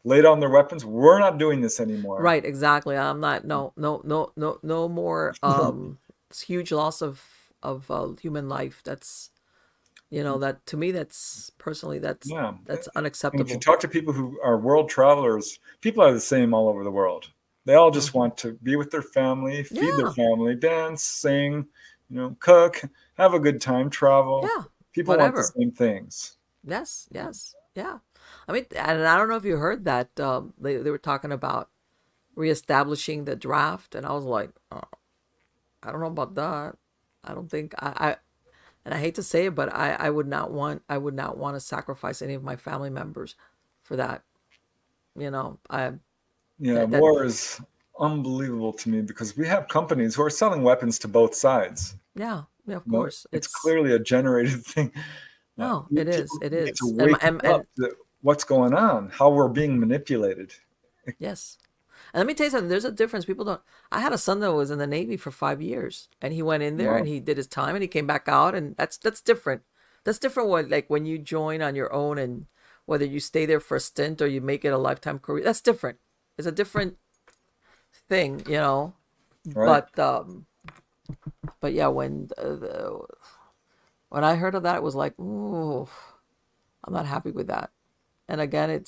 lay down their weapons, we're not doing this anymore. Right, exactly. I'm not no no no no no more it's huge loss of human life. That's that to me that's personally Yeah. that's And if you unacceptable. talk to people who are world travelers, people are the same all over the world. They all just Hmm. want to be with their family, feed their Yeah. family, dance, sing, cook, have a good time, travel. Yeah. People want the Whatever. same things. Yes, yes. Yeah. I mean, and I don't know if you heard that they were talking about reestablishing the draft, and I was like, oh, I don't know about that. I don't think I and I hate to say it, but I would not want to sacrifice any of my family members for that. I Yeah, that war is unbelievable to me because we have companies who are selling weapons to both sides. yeah, yeah, of course. It's clearly a generated thing. No, it is. People It need to is. wake And up to what's going on, how we're being manipulated. yes. And let me tell you something, there's a difference. People don't I had a son that was in the Navy for 5 years, and he went in there and Wow. he did his time and he came back out, and that's different. That's different what like when you join on your own, and whether you stay there for a stint or you make it a lifetime career. That's different. It's a different thing. Right. But yeah, when I heard of that, it was like, ooh, I'm not happy with that. And again, it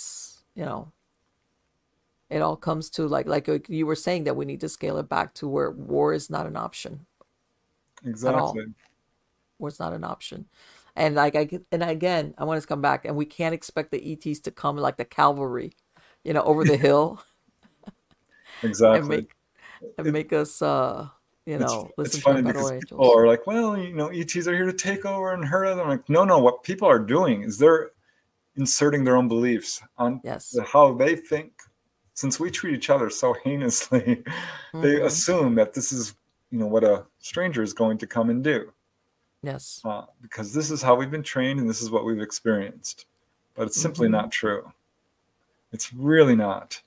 all comes to like you were saying that we need to scale it back to where war is not an option at all. Exactly. War is not an option. And like and again, I want to come back, and we can't expect the ETs to come like the cavalry, over the hill and Exactly. make us It's listen to our funny battle because people angels. are like, well, ETs are here to take over and hurt us. I'm like, no, no. What people are doing is they're inserting their own beliefs on Yes. how they think. Since we treat each other so heinously, they Mm-hmm. assume that this is, what a stranger is going to come and do. Yes. Because this is how we've been trained and this is what we've experienced. But it's simply Mm-hmm. not true. It's really not.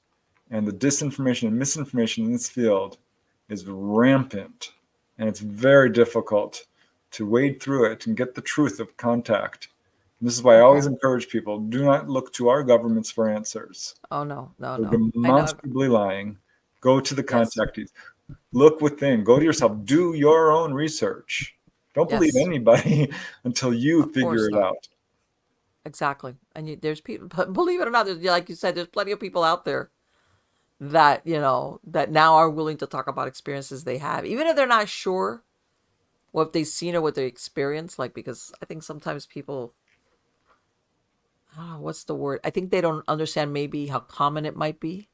And the disinformation and misinformation in this field is rampant. And it's very difficult to wade through it and get the truth of contact. And this is why I always Okay. encourage people, do not look to our governments for answers. Oh no, no, They're no. I know. demonstrably lying. Go to the Yes. contactees. Look within. Go to yourself. Do your own research. Don't believe Yes. anybody until you Of figure course it not. out. Exactly. And there's people, but believe it or not, like you said, there's plenty of people out there that, that now are willing to talk about experiences they have, even if they're not sure what they've seen or what they experienced. Like, because I think sometimes people, what's the word? I think they don't understand maybe how common it might be.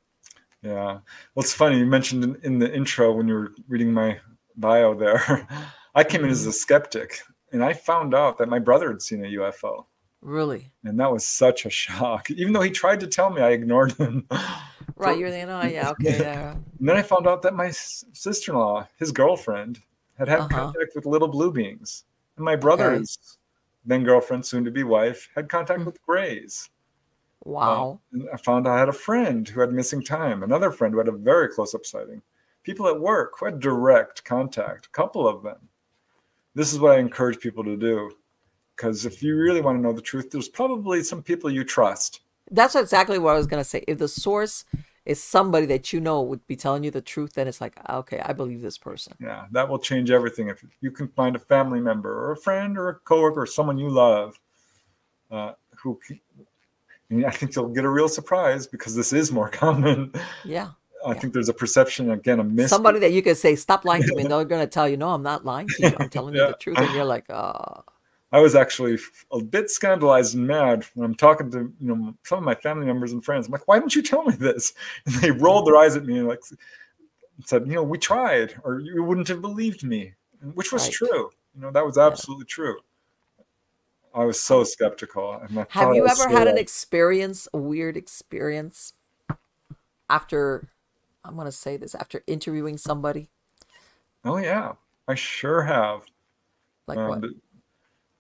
Yeah. Well, it's funny. You mentioned in the intro when you were reading my bio there, I came in as Hmm. a skeptic and I found out that my brother had seen a UFO. Really? And that was such a shock. Even though he tried to tell me, I ignored him. Right. You're thinking, oh, yeah, okay. Yeah. And then I found out that my sister-in-law, his girlfriend, had Uh-huh. contact with little blue beings. And my Okay. brother's then girlfriend, soon to be wife, had contact Mm. with grays. Wow. And I found I had a friend who had missing time, another friend who had a very close-up sighting. People at work who had direct contact, a couple of them. This is what I encourage people to do. Because if you really want to know the truth, there's probably some people you trust. That's exactly what I was gonna say. If the source is somebody that would be telling you the truth, then it's like, okay, I believe this person. Yeah, that will change everything. If you can find a family member or a friend or a coworker or someone you love who and I think you'll get a real surprise because this is more common. Yeah. I Yeah. think there's a perception, again, a Somebody mystery. that you could say, stop lying to me, and they're gonna tell you, no, I'm not lying to you. I'm telling you Yeah. the truth. And you're like, I was actually a bit scandalized and mad when I'm talking to some of my family members and friends. I'm like, why didn't you tell me this? And they rolled their eyes at me and said, we tried, or you wouldn't have believed me, which was right. true. That was Yeah. absolutely true. I was so skeptical, and I Have thought I you was ever so had an right. experience, a weird experience after, I'm gonna say this, after interviewing somebody Oh yeah, I sure have. Like what? And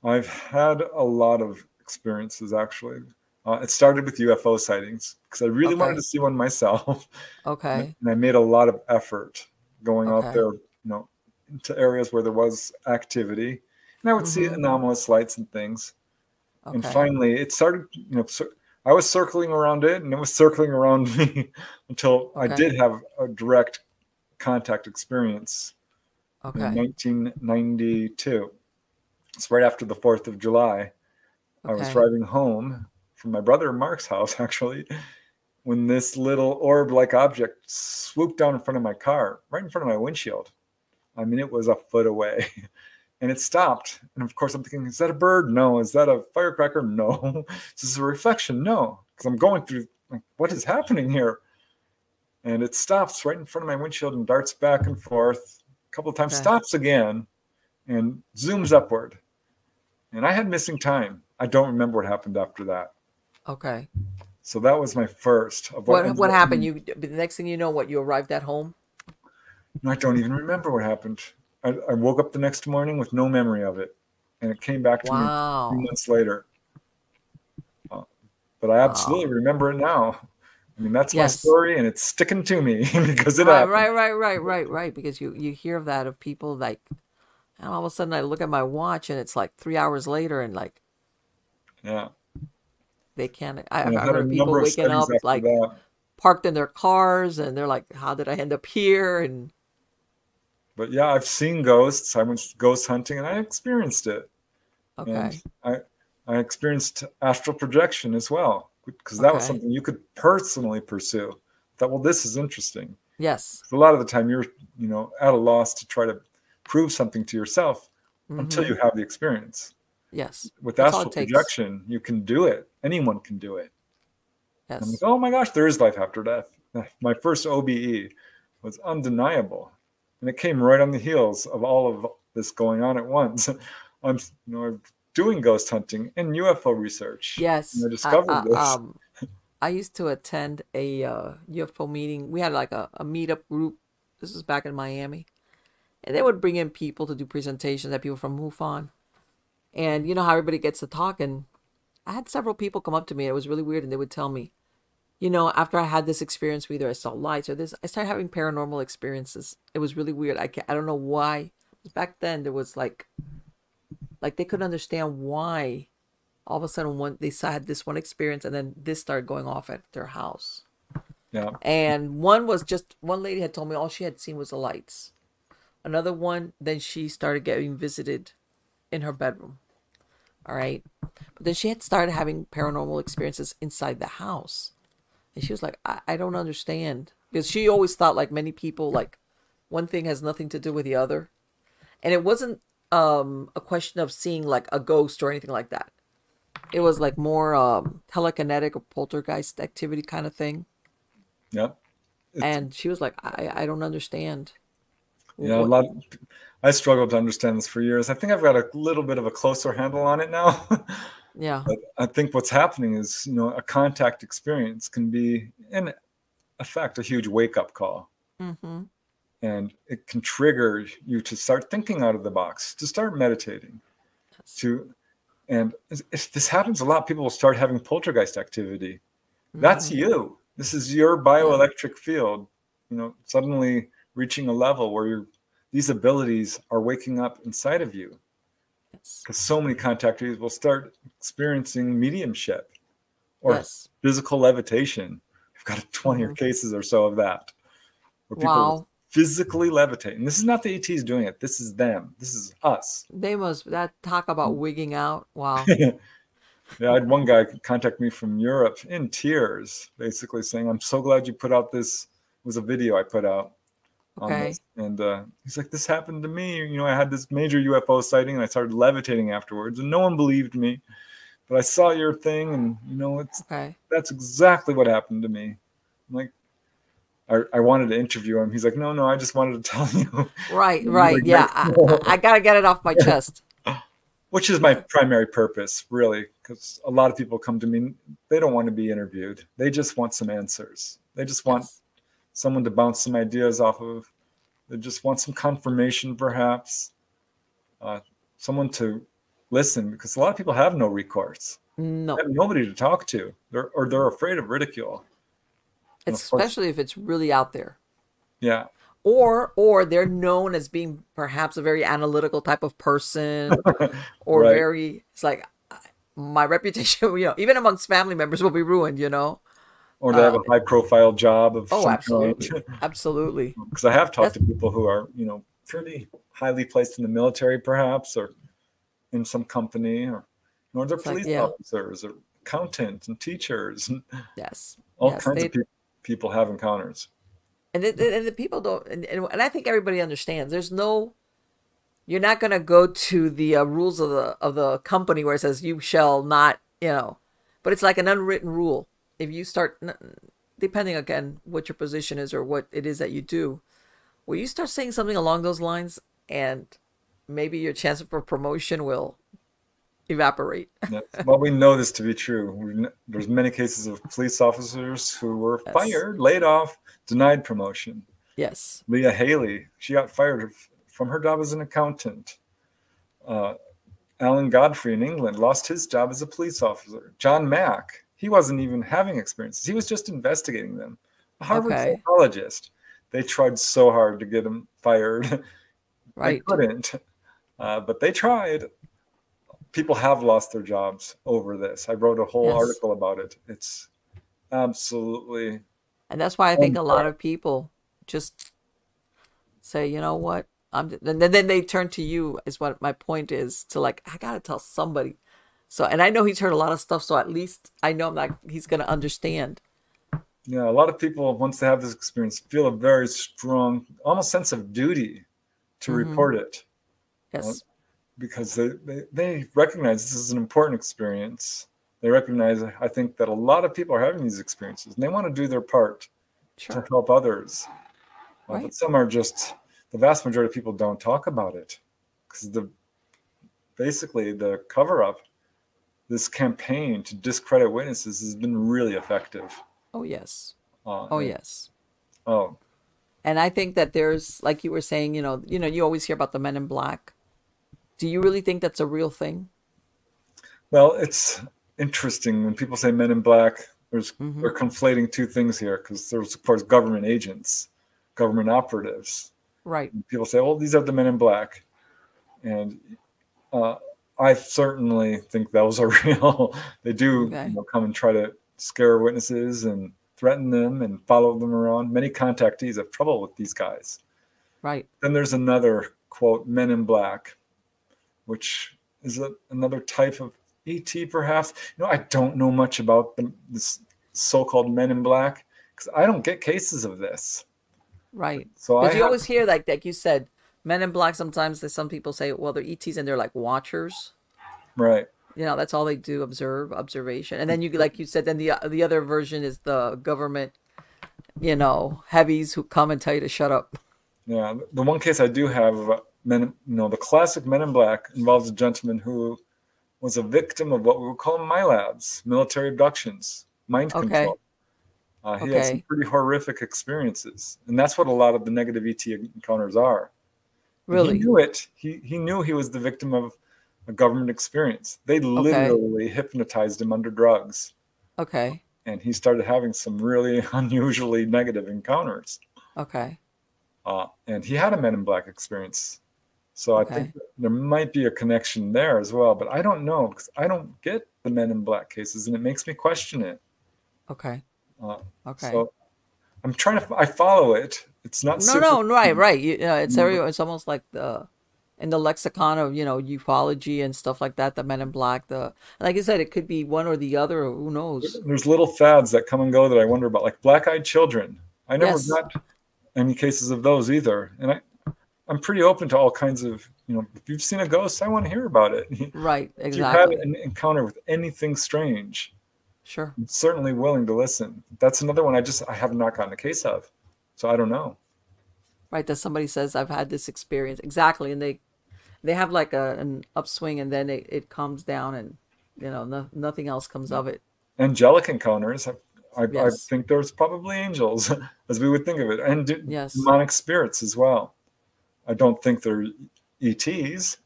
I've had a lot of experiences actually. It started with UFO sightings because I really wanted to Okay. see one myself, Okay. and I made a lot of effort going out Okay. there, into areas where there was activity, and I would see Mm-hmm. anomalous lights and things. And Okay. finally, it started. I was circling around it, and it was circling around me until I Okay. did have a direct contact experience in Okay. 1992. It's right after the 4th of July. I was Okay. driving home from my brother Mark's house, actually, when this little orb-like object swooped down in front of my car, right in front of my windshield. I mean, it was a foot away. And it stopped. And of course, I'm thinking, is that a bird? No. Is that a firecracker? No. Is this a reflection? No. Because I'm going through, like, what is happening here? And it stops right in front of my windshield and darts back and forth. A couple of times, Okay. stops again and zooms upward. And I had missing time. I don't remember what happened after that. Okay. So that was my first of what What ended up happened? being. The next thing you know, what, you arrived at home? No, I don't even remember what happened. I woke up the next morning with no memory of it. And it came back to me a few Wow. months later. Uh, but I absolutely Wow. remember it now. I mean, that's my Yes. story, and it's sticking to me because it Right, happened. right, right, right, right, right. Because you hear of that, of people like, and all of a sudden I look at my watch and it's like 3 hours later, and like Yeah. they can't. And I've I've had heard a of people number of waking studies up after like that. parked in their cars and they're like, "How did I end up here?" And But yeah, I've seen ghosts. I went ghost hunting, and I experienced it. And okay, I experienced astral projection as well, because that was okay, something you could personally pursue. I thought, well, this is interesting. yes, 'Cause a lot of the time you're, at a loss to try to prove something to yourself until mm-hmm, you have the experience. yes. With That's all it astral takes. projection, you can do it. Anyone can do it. And I'm like, Yes. oh my gosh, there is life after death. My first OBE was undeniable. And it came right on the heels of all of this going on at once. I'm doing ghost hunting and UFO research. And Yes. I discovered this. I used to attend a UFO meeting. We had like a meetup group. This was back in Miami, and they would bring in people to do presentations. That people from MUFON, and you know how everybody gets to talk. And I had several people come up to me. It was really weird, and they would tell me, after I had this experience, either I saw lights or this, I started having paranormal experiences. It was really weird. I don't know why. Back then, there was like they couldn't understand why all of a sudden they had this one experience and then this started going off at their house. Yeah. And one was just one lady had told me all she had seen was the lights. Another one, then she started getting visited in her bedroom. All right. But then she had started having paranormal experiences inside the house. And she was like, I don't understand. Because she always thought, like many people, like one thing has nothing to do with the other. And it wasn't a question of seeing like a ghost or anything like that. It was like more telekinetic or poltergeist activity kind of thing. Yep. It's, And she was like, I don't understand. yeah, What? I struggled to understand this for years. I think I've got a little bit of a closer handle on it now. Yeah. But I think what's happening is, a contact experience can be, in effect, a huge wake up call. Mm-hmm. And it can trigger you to start thinking out of the box, to start meditating, Yes. to, and if this happens a lot, people will start having poltergeist activity. That's Mm-hmm. you. This is your Yeah. bioelectric field, suddenly reaching a level where these abilities are waking up inside of you. Yes. Because so many contactees will start experiencing mediumship or Yes. physical levitation. We've got 20 Mm-hmm. cases or so of that, where people will Wow. physically levitate. And this is not the ETs doing it. This is them. This is us. They must that talk about wigging out. Wow. Yeah, I had one guy contact me from Europe in tears, basically saying, I'm so glad you put out this. It was a video I put out on Okay. this. And he's like, this happened to me. I had this major UFO sighting and I started levitating afterwards and no one believed me. But I saw your thing and, Okay. that's exactly what happened to me. I'm like, I wanted to interview him. He's like, no, I just wanted to tell you. Right. He's Right. like, Yeah. I gotta get it off my chest. which is my primary purpose, really, because a lot of people come to me, they don't want to be interviewed. They just want some answers. They just want Yes. someone to bounce some ideas off of. They just want some confirmation, perhaps, someone to listen, because a lot of people have no recourse. No. They have nobody to talk to, they're afraid of ridicule. And of course, Especially if it's really out there. yeah, Or they're known as being perhaps a very analytical type of person, or right. very, it's like my reputation, even amongst family members will be ruined. Or they have Uh, a high-profile job of oh, some kind. absolutely. Absolutely. Because I have talked That's, to people who are, pretty highly placed in the military, perhaps, or in some company, or they're it's like, police yeah, officers, or accountants, and teachers, and yes. all Yes. kinds of people have encounters. And the people don't, and I think everybody understands. You're not going to go to the rules of the company where it says you shall not. But it's like an unwritten rule. If you start, depending again what your position is or what it is that you do, when you start saying something along those lines, and maybe your chance for promotion will evaporate. Yes. Well, we know this to be true. There's many cases of police officers who were Yes. fired, laid off, denied promotion. Yes. Leah Haley, she got fired from her job as an accountant. Alan Godfrey in England lost his job as a police officer. John Mack, he wasn't even having experiences. He was just investigating them. A Harvard Okay. psychologist. They tried so hard to get him fired. Right. They couldn't, but they tried. People have lost their jobs over this. I wrote a whole Yes. article about it. It's absolutely. And that's why I think a lot of people just say, you know what? And then they turn to you, is what my point is, to like, I gotta tell somebody. So, and I know he's heard a lot of stuff, so at least I know he's gonna understand. Yeah, a lot of people, once they have this experience, feel a very strong, almost sense of duty to report it. Yes. Because they recognize this is an important experience. They recognize, I think, that a lot of people are having these experiences, and they want to do their part to Sure. help others. Right. But some are just, the vast majority of people don't talk about it, because basically the cover-up, this campaign to discredit witnesses, has been really effective. Oh, yes. Yes. And I think that there's, like you were saying, you always hear about the Men in Black. Do you really think that's a real thing? Well, it's interesting when people say Men in Black. They're conflating two things here, because there's, of course, government agents, government operatives. Right. And people say, "Oh, these are the Men in Black," and I certainly think those are real. They do come and try to scare witnesses and threaten them and follow them around. Many contactees have trouble with these guys. Right. Then there's another, quote, Men in Black, which is another type of ET, perhaps. I don't know much about this so-called Men in Black, because I don't get cases of this. Right. So because you always hear, like you said, Men in Black. Sometimes some people say, well, they're ETs and they're like watchers. Right. That's all they do, observation. And then like you said, then the other version is the government, heavies who come and tell you to shut up. Yeah. The one case I do have of the classic Men in Black involves a gentleman who was a victim of what we would call MILABs, military abductions, mind control. He had some pretty horrific experiences, and that's what a lot of the negative ET encounters are. Really? He knew it. He knew he was the victim of a government experience. They literally hypnotized him under drugs. Okay. And he started having some really unusually negative encounters. Okay. And he had a Men in Black experience. So I think there might be a connection there as well, but I don't know, because I don't get the Men in Black cases, and it makes me question it. Okay. So I'm trying to. I follow it. It's not. No. Right. It's almost like in the lexicon of ufology and stuff like that. The Men in Black. Like I said, it could be one or the other. Or who knows? There's little fads that come and go that I wonder about, like black-eyed children. I never got any cases of those either, and I'm pretty open to all kinds of. If you've seen a ghost, I want to hear about it. Right. Exactly. If you've had an encounter with anything strange. Sure. I'm certainly willing to listen. That's another one I have not gotten a case of. So I don't know. Right. That somebody says, I've had this experience. Exactly. And they have like an upswing, and then it comes down, and nothing else comes of it. Angelic encounters. I think there's probably angels, as we would think of it, and demonic spirits as well. I don't think they're ETs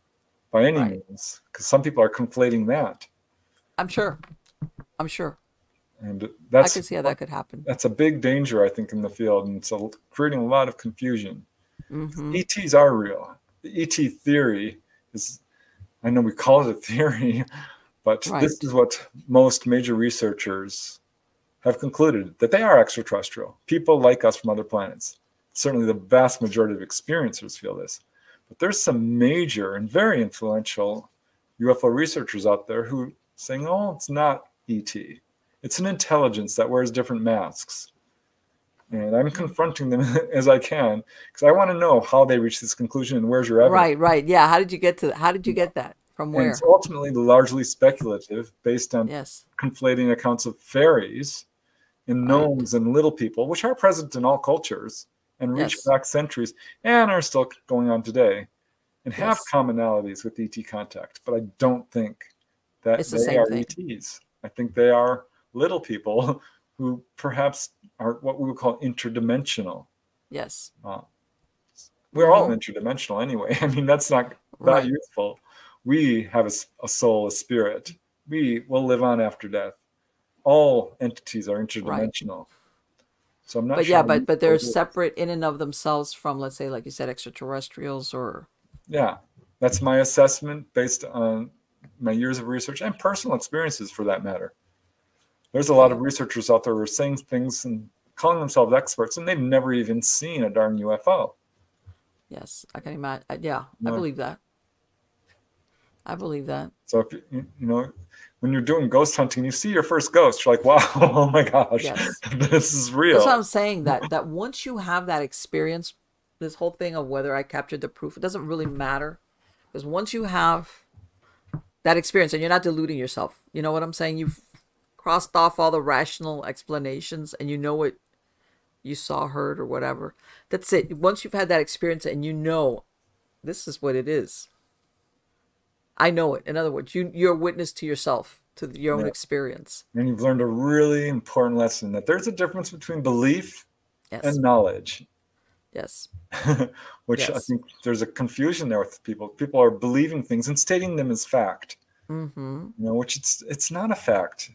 by any Right. means, because some people are conflating that. I'm sure. I'm sure. And I can see how that could happen. that's a big danger, I think, in the field, and it's creating a lot of confusion. Mm-hmm. ETs are real. The ET theory is, I know we call it a theory, but this Right. is what most major researchers have concluded, that they are extraterrestrial, people like us from other planets. Certainly the vast majority of experiencers feel this. But there's some major and very influential UFO researchers out there who saying, oh, it's not ET. It's an intelligence that wears different masks. And I'm confronting them as I can, because I want to know how they reach this conclusion and where's your evidence. Right. Right. Yeah. How did you get to that? How did you get that? From And it's where? ultimately largely speculative, based on Yes. conflating accounts of fairies and Right. gnomes and little people, which are present in all cultures and reach Yes. back centuries and are still going on today and have Yes. commonalities with ET contact. But I don't think that It's the they same are thing. ETs. I think they are little people who perhaps are what we would call interdimensional. Yes. We're all Mm-hmm. interdimensional anyway. I mean, that's not that Right. useful. We have a soul, a spirit. We will live on after death. All entities are Right. interdimensional. So I'm not But sure yeah, how but useful they're it is. separate in and of themselves from, let's say, like you said, extraterrestrials or Yeah, that's my assessment based on my years of research and personal experiences for that matter. There's a lot okay. of researchers out there who are saying things and calling themselves experts, and they've never even seen a darn UFO. Yes, I can imagine. Yeah, I You know, believe that. I believe that. so if when you're doing ghost hunting, you see your first ghost, you're like, wow, oh my gosh, Yes. this is That's what real. I'm saying. That once you have that experience, this whole thing of whether I captured the proof, it doesn't really matter. Because once you have that experience and you're not deluding yourself, you know what I'm saying? You've crossed off all the rational explanations and you know what you saw, heard, or whatever. That's it. Once you've had that experience and you know this is what it is, I know it. In other words, you're a witness to yourself, to your own Yeah. experience. And you've learned a really important lesson, that there's a difference between belief and Yes. knowledge. Yes. Which I Yes. think there's a confusion there with people. People are believing things and stating them as fact, Mm-hmm. which it's not a fact.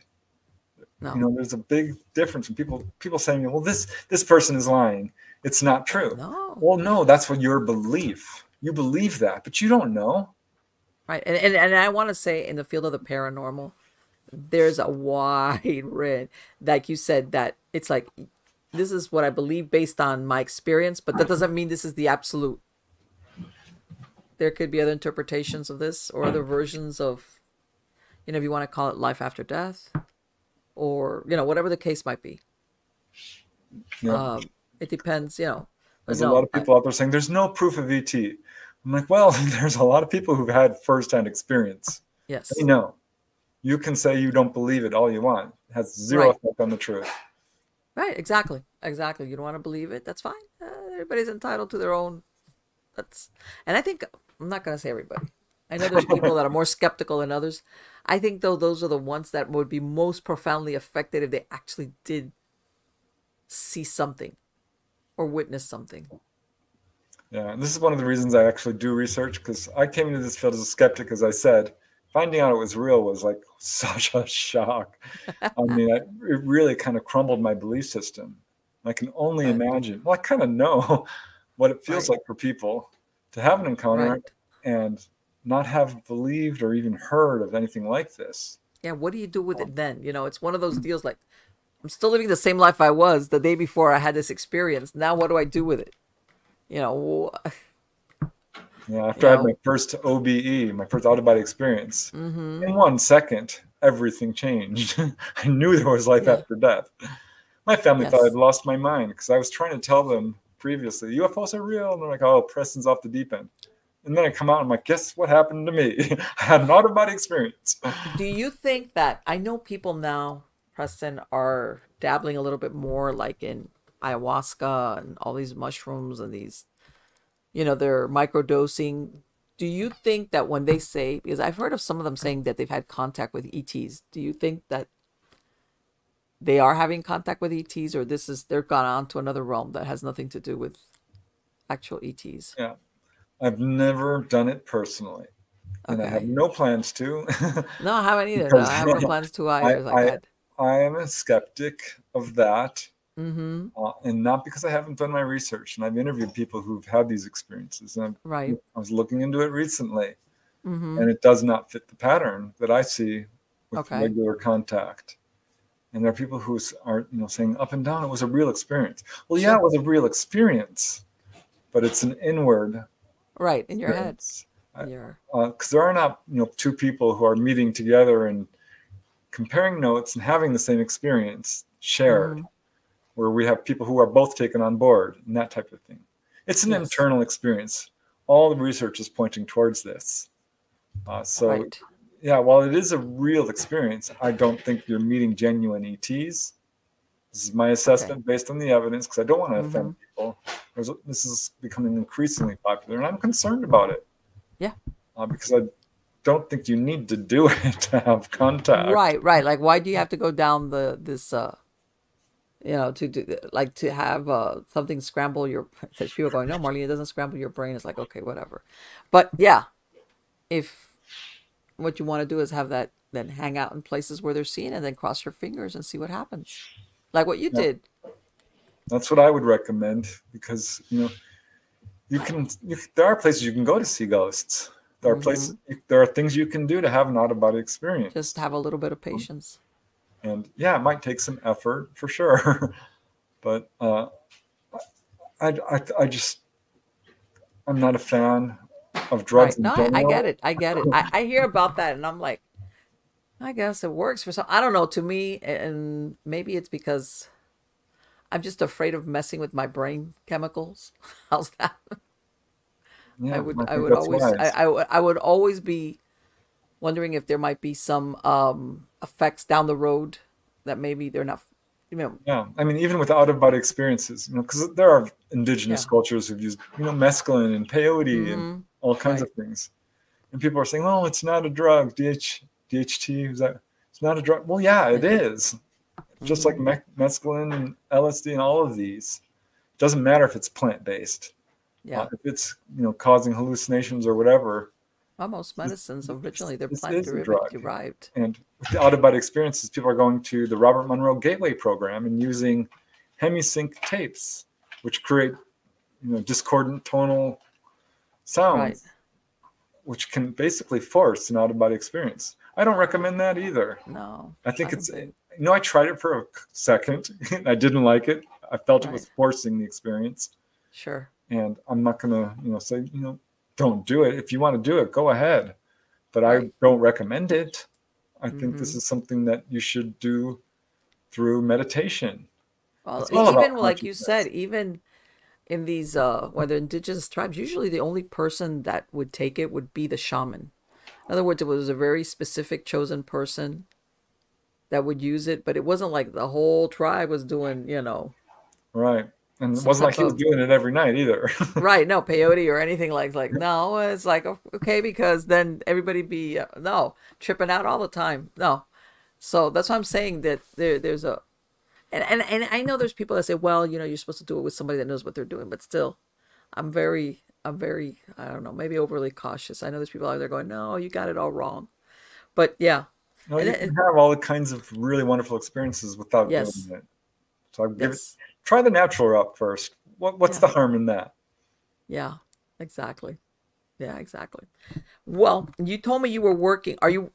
No. There's a big difference in people saying, well, this person is lying. It's not true. No. Well, no, that's what your belief. You believe that, but you don't know. Right. And I want to say in the field of the paranormal, there's a wide range. Like you said, that it's like this is what I believe based on my experience, but that doesn't mean this is the absolute. There could be other interpretations of this or other versions of, if you want to call it life after death or, whatever the case might be. Yeah. It depends, but There's a lot no, of people out there saying there's no proof of ET. I'm like, well, there's a lot of people who've had firsthand experience. They yes. know. You can say you don't believe it all you want. It has zero Right. effect on the truth. Right. Exactly. Exactly. You don't want to believe it. That's fine. Everybody's entitled to their own. And I think, I'm not going to say everybody. I know there's people that are more skeptical than others. I think, though, those are the ones that would be most profoundly affected if they actually did see something or witness something. Yeah, and this is one of the reasons I actually do research, because I came into this field as a skeptic, as I said. Finding out it was real was like such a shock. I mean, it really kind of crumbled my belief system. I can only Right. imagine, well, I kind of know what it feels Right. like for people to have an encounter Right. and not have believed or even heard of anything like this. Yeah. What do you do with it then? It's one of those deals like, I'm still living the same life I was the day before I had this experience. Now, what do I do with it? You know, Yeah, you after I had my know. first OBE, my first out of body experience, Mm-hmm. in 1 second, everything changed. I knew there was life Yeah. after death. My family thought I'd Yes. lost my mind, because I was trying to tell them previously, UFOs are real. And they're like, oh, Preston's off the deep end. And then I come out and I'm like, guess what happened to me? I had an out of body experience. Do you think that I know people now, Preston, are dabbling a little bit more like in ayahuasca and all these mushrooms and these, they're microdosing. Do you think that when they say, because I've heard of some of them saying that they've had contact with ETs, do you think that they are having contact with ETs, or they're gone on to another realm that has nothing to do with actual ETs? Yeah. I've never done it personally, and I have Okay. no plans to. No, I haven't either. No, Because I have no plans to I, either. It's like I I. I am a skeptic of that, Mm-hmm. and not because I haven't done my research. And I've interviewed people who've had these experiences, and Right. I was looking into it recently, Mm-hmm. and it does not fit the pattern that I see with Okay. regular contact. And there are people who are, saying up and down, it was a real experience. Well, yeah, it Sure. was a real experience, but it's an inward Right. In your head. experience. You're Because there are not, two people who are meeting together and comparing notes and having the same experience shared, mm-hmm. where we have people who are both taken on board and that type of thing. It's an Yes. internal experience. All the research is pointing towards this. So, Right. yeah, while it is a real experience, I don't think you're meeting genuine ETs. This is my Okay. assessment based on the evidence, because I don't want to Mm-hmm. offend people. This is becoming increasingly popular, and I'm concerned about it, Yeah. because I don't think you need to do it to have contact. Right. Right. Like, why do you have to go down this to do like to have something scramble your that people are going, no, Marlene, it doesn't scramble your brain. It's like, okay, whatever. But yeah, if what you want to do is have that then hang out in places where they're seen and then cross your fingers and see what happens. Like what you Yeah, did. that's what I would recommend, because there are places you can go to see ghosts. There are Mm-hmm. places, there are things you can do to have an out of body experience. Just have a little bit of patience. And yeah, it might take some effort for sure, but I just, I'm not a fan of drugs Right. in No, I get general. it. I get it. I hear about that and I'm like, I guess it works for some. I don't know. To me, and maybe it's because I'm just afraid of messing with my brain chemicals. How's that? Yeah, I I think would that's always wise. I would always be wondering if there might be some effects down the road that maybe they're not, you know. Yeah, I mean, even with out of body experiences, because there are indigenous Yeah. cultures who've used, mescaline and peyote and Mm-hmm. all kinds of Right. things, and people are saying, "Oh, it's not a drug. DHT is that? It's not a drug." Well, yeah, it Yeah. is. Just like Mm-hmm. mescaline and LSD and all of these. It doesn't matter if it's plant based. Yeah. If it's causing hallucinations or whatever, Well, most medicines originally they're this plant is a drug. derived. And with the out of body experiences, people are going to the Robert Monroe Gateway program and using hemisync tapes, which create discordant tonal Right. sounds, which can basically force an out of body experience. I don't recommend that either. No, I I think don't it's, think. I tried it for a second. I didn't like it. I felt it Right. was forcing the experience. Sure. And I'm not going to, say, don't do it. If you want to do it, go ahead. But I Right. don't recommend it. I think this Mm-hmm. is something that you should do through meditation. Well, It's all about even like you said, consciousness. even in these whether indigenous tribes, usually the only person that would take it would be the shaman. In other words, it was a very specific chosen person that would use it, but it wasn't like the whole tribe was doing, Right. And it some wasn't like type he was of doing it every night either. right, no peyote or anything like no, it's like okay because then everybody be no tripping out all the time. No, so that's why I'm saying that there's a and I know there's people that say, well, you're supposed to do it with somebody that knows what they're doing, but still, I'm very, I don't know, maybe overly cautious. I know there's people out there going, no, you got it all wrong. But yeah, No, and you can have all the kinds of really wonderful experiences without doing yes, it. So I give it, yes, try the natural route first. What's yeah, the harm in that? yeah, exactly, yeah, exactly. Well, you told me you were working. Are you?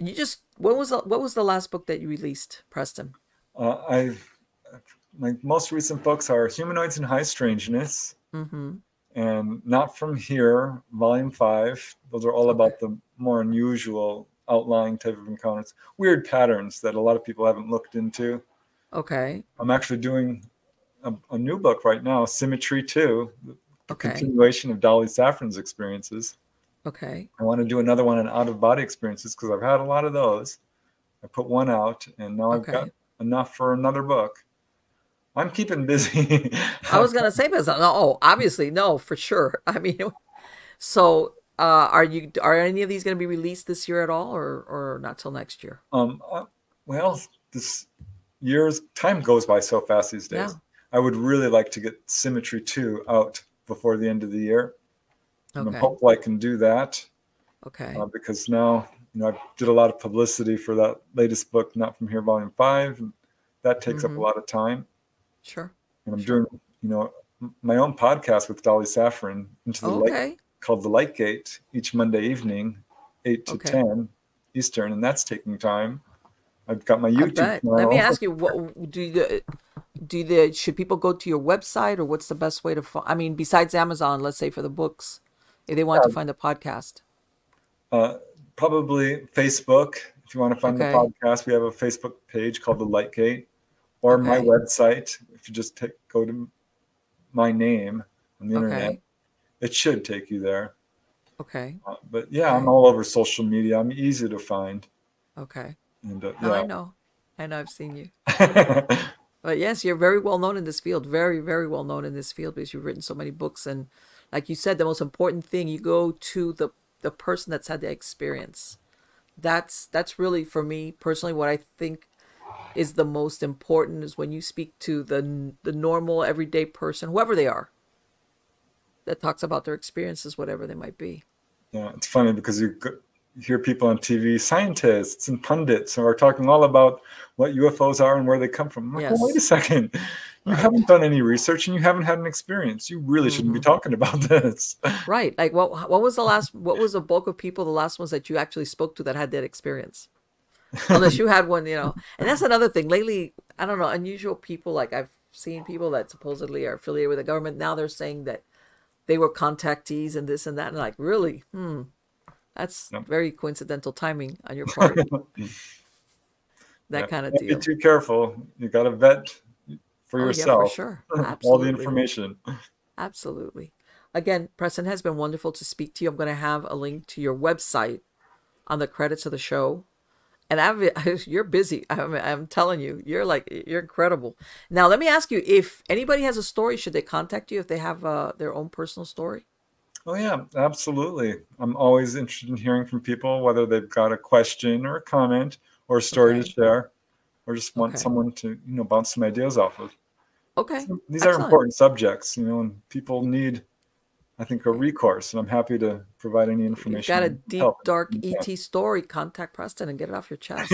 You just what was the last book that you released, Preston? I My most recent books are Humanoids and High Strangeness Mm-hmm. and Not From Here, Volume 5. Those are all Okay. about the more unusual outlying type of encounters, weird patterns that a lot of people haven't looked into. Okay. I'm actually doing a new book right now, Symmetry 2, the Okay. continuation of Dolly Saffron's experiences. Okay. I want to do another one on out of body experiences because I've had a lot of those. I put one out and now I've got Okay. enough for another book. I'm keeping busy. I was gonna say, but no, oh, obviously, no, for sure. I mean, so are any of these gonna be released this year at all, or not till next year? um, uh, well, this year's time goes by so fast these days. Yeah. I would really like to get Symmetry 2 out before the end of the year. And I'm Okay. hopeful I can do that Okay. because now, I did a lot of publicity for that latest book, Not From Here, Volume 5. And that takes up a Mm-hmm. lot of time. Sure. And I'm Sure. doing, my own podcast with Dolly Saffron, Into the Light, Okay. called The Light Gate, each Monday evening, 8 to Okay. 10 Eastern. And that's taking time. I've got my I YouTube bet. Let me channel. ask you, what do the should people go to your website, or what's the best way to find? I mean, besides Amazon, let's say for the books, if they want to find the podcast. Uh, Probably Facebook. If you want to find the Okay. podcast, we have a Facebook page called The Light Gate, or my Okay. website. If you just go to my name on the internet, Okay. it should take you there. Okay. But yeah, I'm Okay. all over social media. I'm easy to find. Okay. And No, I yeah. know. I know. I've seen you. But yes, you're very well known in this field. Very, very well known in this field because you've written so many books. And like you said, the most important thing, you go to the person that's had the experience. That's really, for me personally, what I think is the most important is when you speak to the normal everyday person, whoever they are, that talks about their experiences, whatever they might be. Yeah, it's funny because you hear people on TV, scientists and pundits, who are talking all about what UFOs are and where they come from. I'm like, well, wait a Yes. second. You Right. haven't done any research and you haven't had an experience. You really shouldn't be Mm-hmm. talking about this. Right. Like what was the bulk of people, the last ones that you actually spoke to that had that experience? Unless you had one. And that's another thing. Lately, I don't know, unusual people, like I've seen people that supposedly are affiliated with the government. Now they're saying that they were contactees and this and that. And like, really? That's Yep. very coincidental timing on your part. That Yeah, kind of can't be deal. too careful. You got to vet for Oh yeah, for yourself sure. all the Absolutely. information. Absolutely. Again, Preston, has been wonderful to speak to you. I'm going to have a link to your website on the credits of the show. And you're busy. I'm telling you, you're incredible. Now, let me ask you, if anybody has a story, should they contact you if they have their own personal story? Oh yeah, absolutely. I'm always interested in hearing from people, whether they've got a question or a comment or a story to Okay. share, or just want Okay. someone to, bounce some ideas off of. Okay. So these are Excellent. important subjects, and people need, I think, a recourse, and I'm happy to provide any If you've got a information and deep, help. dark ET story, contact Preston and get it off your chest.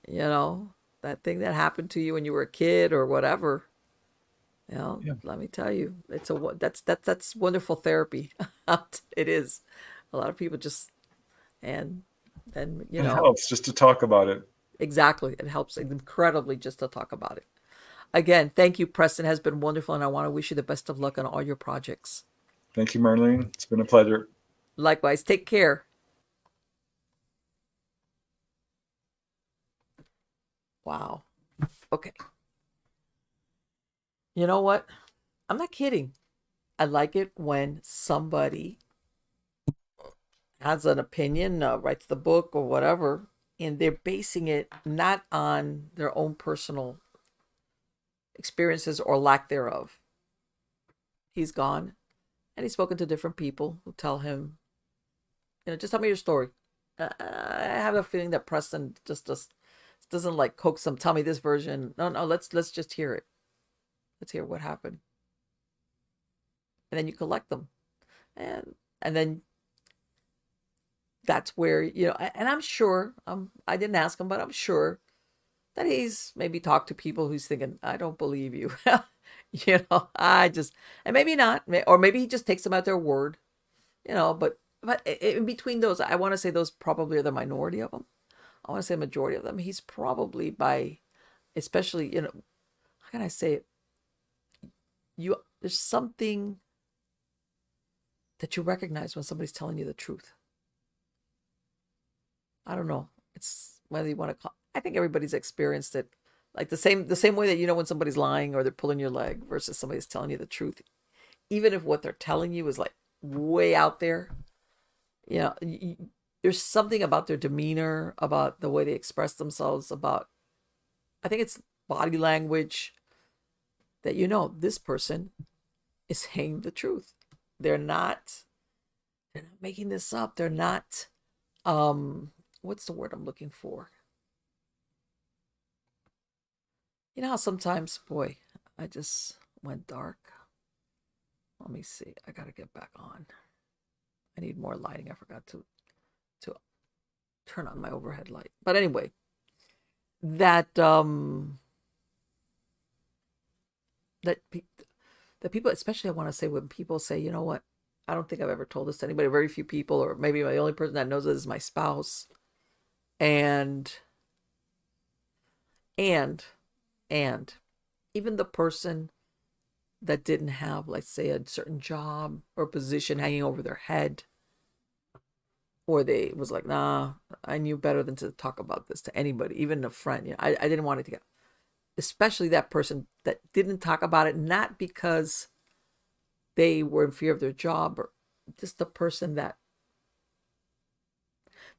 You know, that thing that happened to you when you were a kid or whatever. Yeah, Let me tell you, that's wonderful therapy. It is. A lot of people just, and then it helps just to talk about it. exactly, it helps incredibly just to talk about it. Again, thank you, Preston. Has been wonderful, and I want to wish you the best of luck on all your projects. Thank you, Marlene. It's been a pleasure. Likewise, take care. Wow. Okay. You know what? I'm not kidding. I like it when somebody has an opinion, writes the book or whatever, and they're basing it not on their own personal experiences or lack thereof. He's gone, and he's spoken to different people who tell him, just tell me your story. I have a feeling that Preston just doesn't like coax them. Tell me this version. No, no, let's just hear it. Let's hear what happened, and then you collect them, and then that's where and I'm sure I didn't ask him, but I'm sure that he's maybe talked to people who's thinking, I don't believe you. I just, and maybe not, or maybe he just takes them at their word, but in between those, I want to say those probably are the minority of them. I want to say majority of them. He's probably especially, how can I say it? There's something that you recognize when somebody's telling you the truth. I don't know. It's whether you want to call. I think everybody's experienced it, like the same way that when somebody's lying or they're pulling your leg versus somebody's telling you the truth, even if what they're telling you is like way out there. There's something about their demeanor, about the way they express themselves, about I think it's body language that this person is saying the truth. They're not making this up. They're not what's the word I'm looking for? You know how sometimes, boy, I just went dark. Let me see. I gotta get back on. I need more lighting. I forgot to turn on my overhead light. But anyway, that that people, especially I want to say when people say, you know what, I don't think I've ever told this to anybody, very few people, or maybe my only person that knows it is my spouse. And even the person that didn't have, let's say, a certain job or position hanging over their head, or they was like, nah, I knew better than to talk about this to anybody, even a friend. You know, I didn't want it to get, especially that person that didn't talk about it, not because they were in fear of their job, or just the person that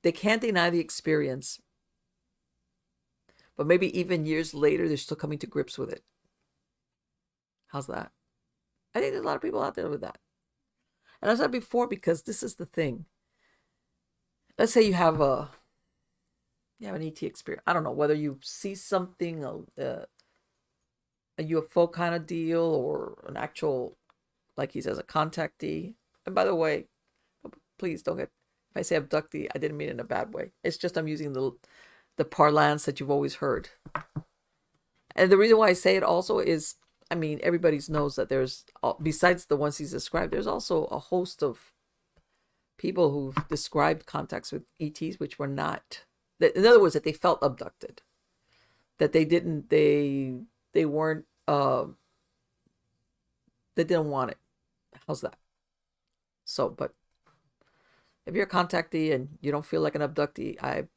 they can't deny the experience, but maybe even years later, they're still coming to grips with it. How's that? I think there's a lot of people out there with that. And I said before, because this is the thing. Let's say you have an ET experience. I don't know whether you see something, a UFO kind of deal, or an actual, like he says, a contactee. And by the way, please don't get, if I say abductee, I didn't mean it in a bad way. It's just I'm using the parlance that you've always heard. And the reason why I say it also is, I mean, everybody knows that there's, besides the ones he's described, there's also a host of people who've described contacts with ETs, which were not, in other words, that they felt abducted, that they didn't, they weren't, they didn't want it. How's that? So, but if you're a contactee and you don't feel like an abductee,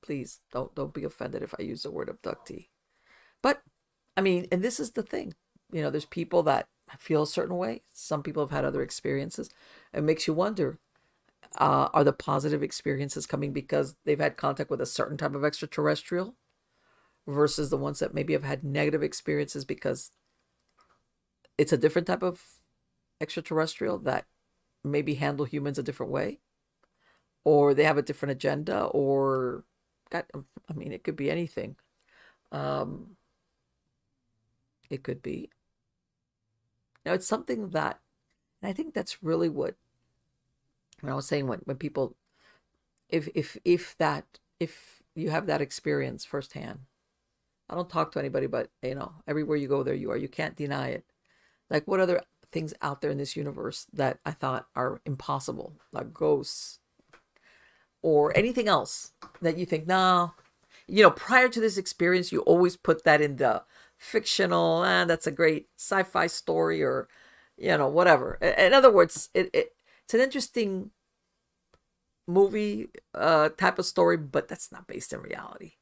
please don't be offended if I use the word abductee. But I mean, and this is the thing, you know, there's people that feel a certain way. Some people have had other experiences. It makes you wonder, are the positive experiences coming because they've had contact with a certain type of extraterrestrial, versus the ones that maybe have had negative experiences because it's a different type of extraterrestrial that maybe handle humans a different way, or they have a different agenda, or I mean, it could be anything. It could be. Now, it's something that, and I think that's really what, when I was saying, when people, if you have that experience firsthand, I don't talk to anybody, but you know, everywhere you go, there you are. You can't deny it. Like, what other things out there in this universe that I thought are impossible, like ghosts or anything else that you think, no, you know, prior to this experience, you always put that in the fictional, that's a great sci-fi story, or, you know, whatever. In other words, it's an interesting movie type of story, but that's not based in reality.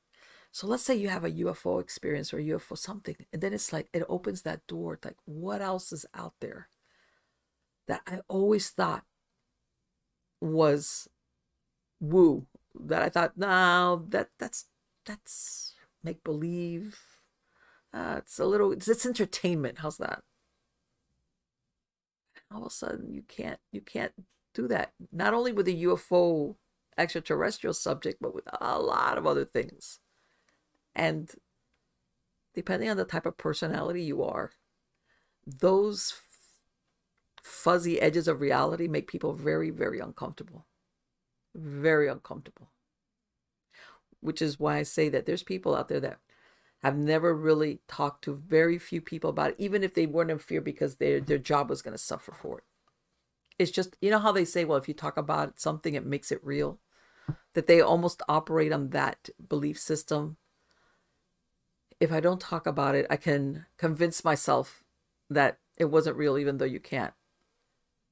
So let's say you have a UFO experience or a UFO something, and then it's like, it opens that door. Like, what else is out there that I always thought was woo, that I thought, no, that's make believe. It's a little, it's entertainment. How's that? All of a sudden, you can't do that. Not only with the UFO extraterrestrial subject, but with a lot of other things. And depending on the type of personality you are, those fuzzy edges of reality make people very, very uncomfortable. Very uncomfortable. Which is why I say that there's people out there that have never really talked to very few people about it, even if they weren't in fear because their job was going to suffer for it. It's just, you know how they say, well, if you talk about something, it makes it real? That they almost operate on that belief system. If I don't talk about it, I can convince myself that it wasn't real, even though you can't.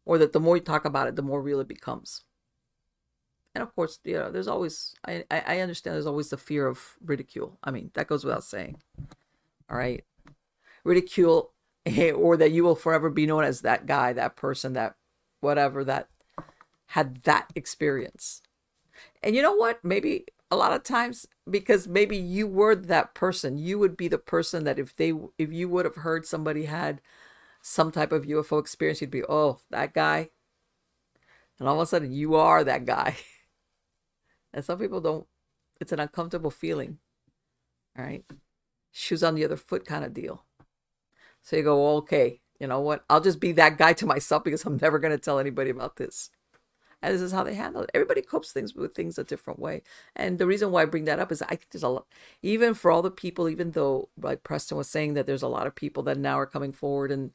Or that the more you talk about it, the more real it becomes. And of course, you know, there's always, I understand there's always the fear of ridicule. I mean, that goes without saying. All right. Ridicule, or that you will forever be known as that guy, that person, that whatever, that had that experience. And you know what? Maybe a lot of times, because maybe you were that person, you would be the person that if you would have heard somebody had some type of UFO experience, you'd be, oh, that guy. And all of a sudden you are that guy. And some people don't, it's an uncomfortable feeling. All right. Shoes on the other foot kind of deal. So you go, okay, you know what? I'll just be that guy to myself because I'm never going to tell anybody about this. And this is how they handle it. Everybody copes things with things a different way. And the reason why I bring that up is I think there's a lot, even for all the people, even though like Preston was saying that there's a lot of people that now are coming forward and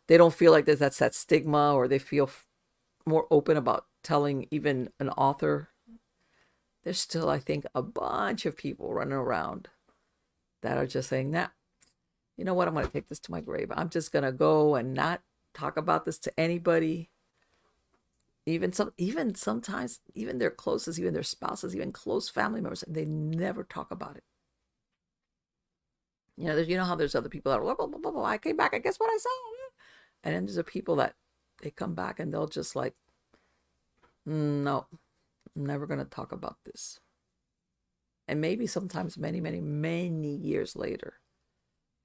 they don't feel like that's that stigma, or they feel more open about telling even an author. There's still, I think, a bunch of people running around that are just saying, nah, you know what? I'm going to take this to my grave. I'm just going to go and not talk about this to anybody. Even sometimes, even their closest, even their spouses, even close family members, they never talk about it. You know how there's other people that are, blah, blah, blah, blah, I came back, and guess what I saw? And then there's the people that they come back and they'll just like, no, I'm never going to talk about this. And maybe sometimes many, many, many years later,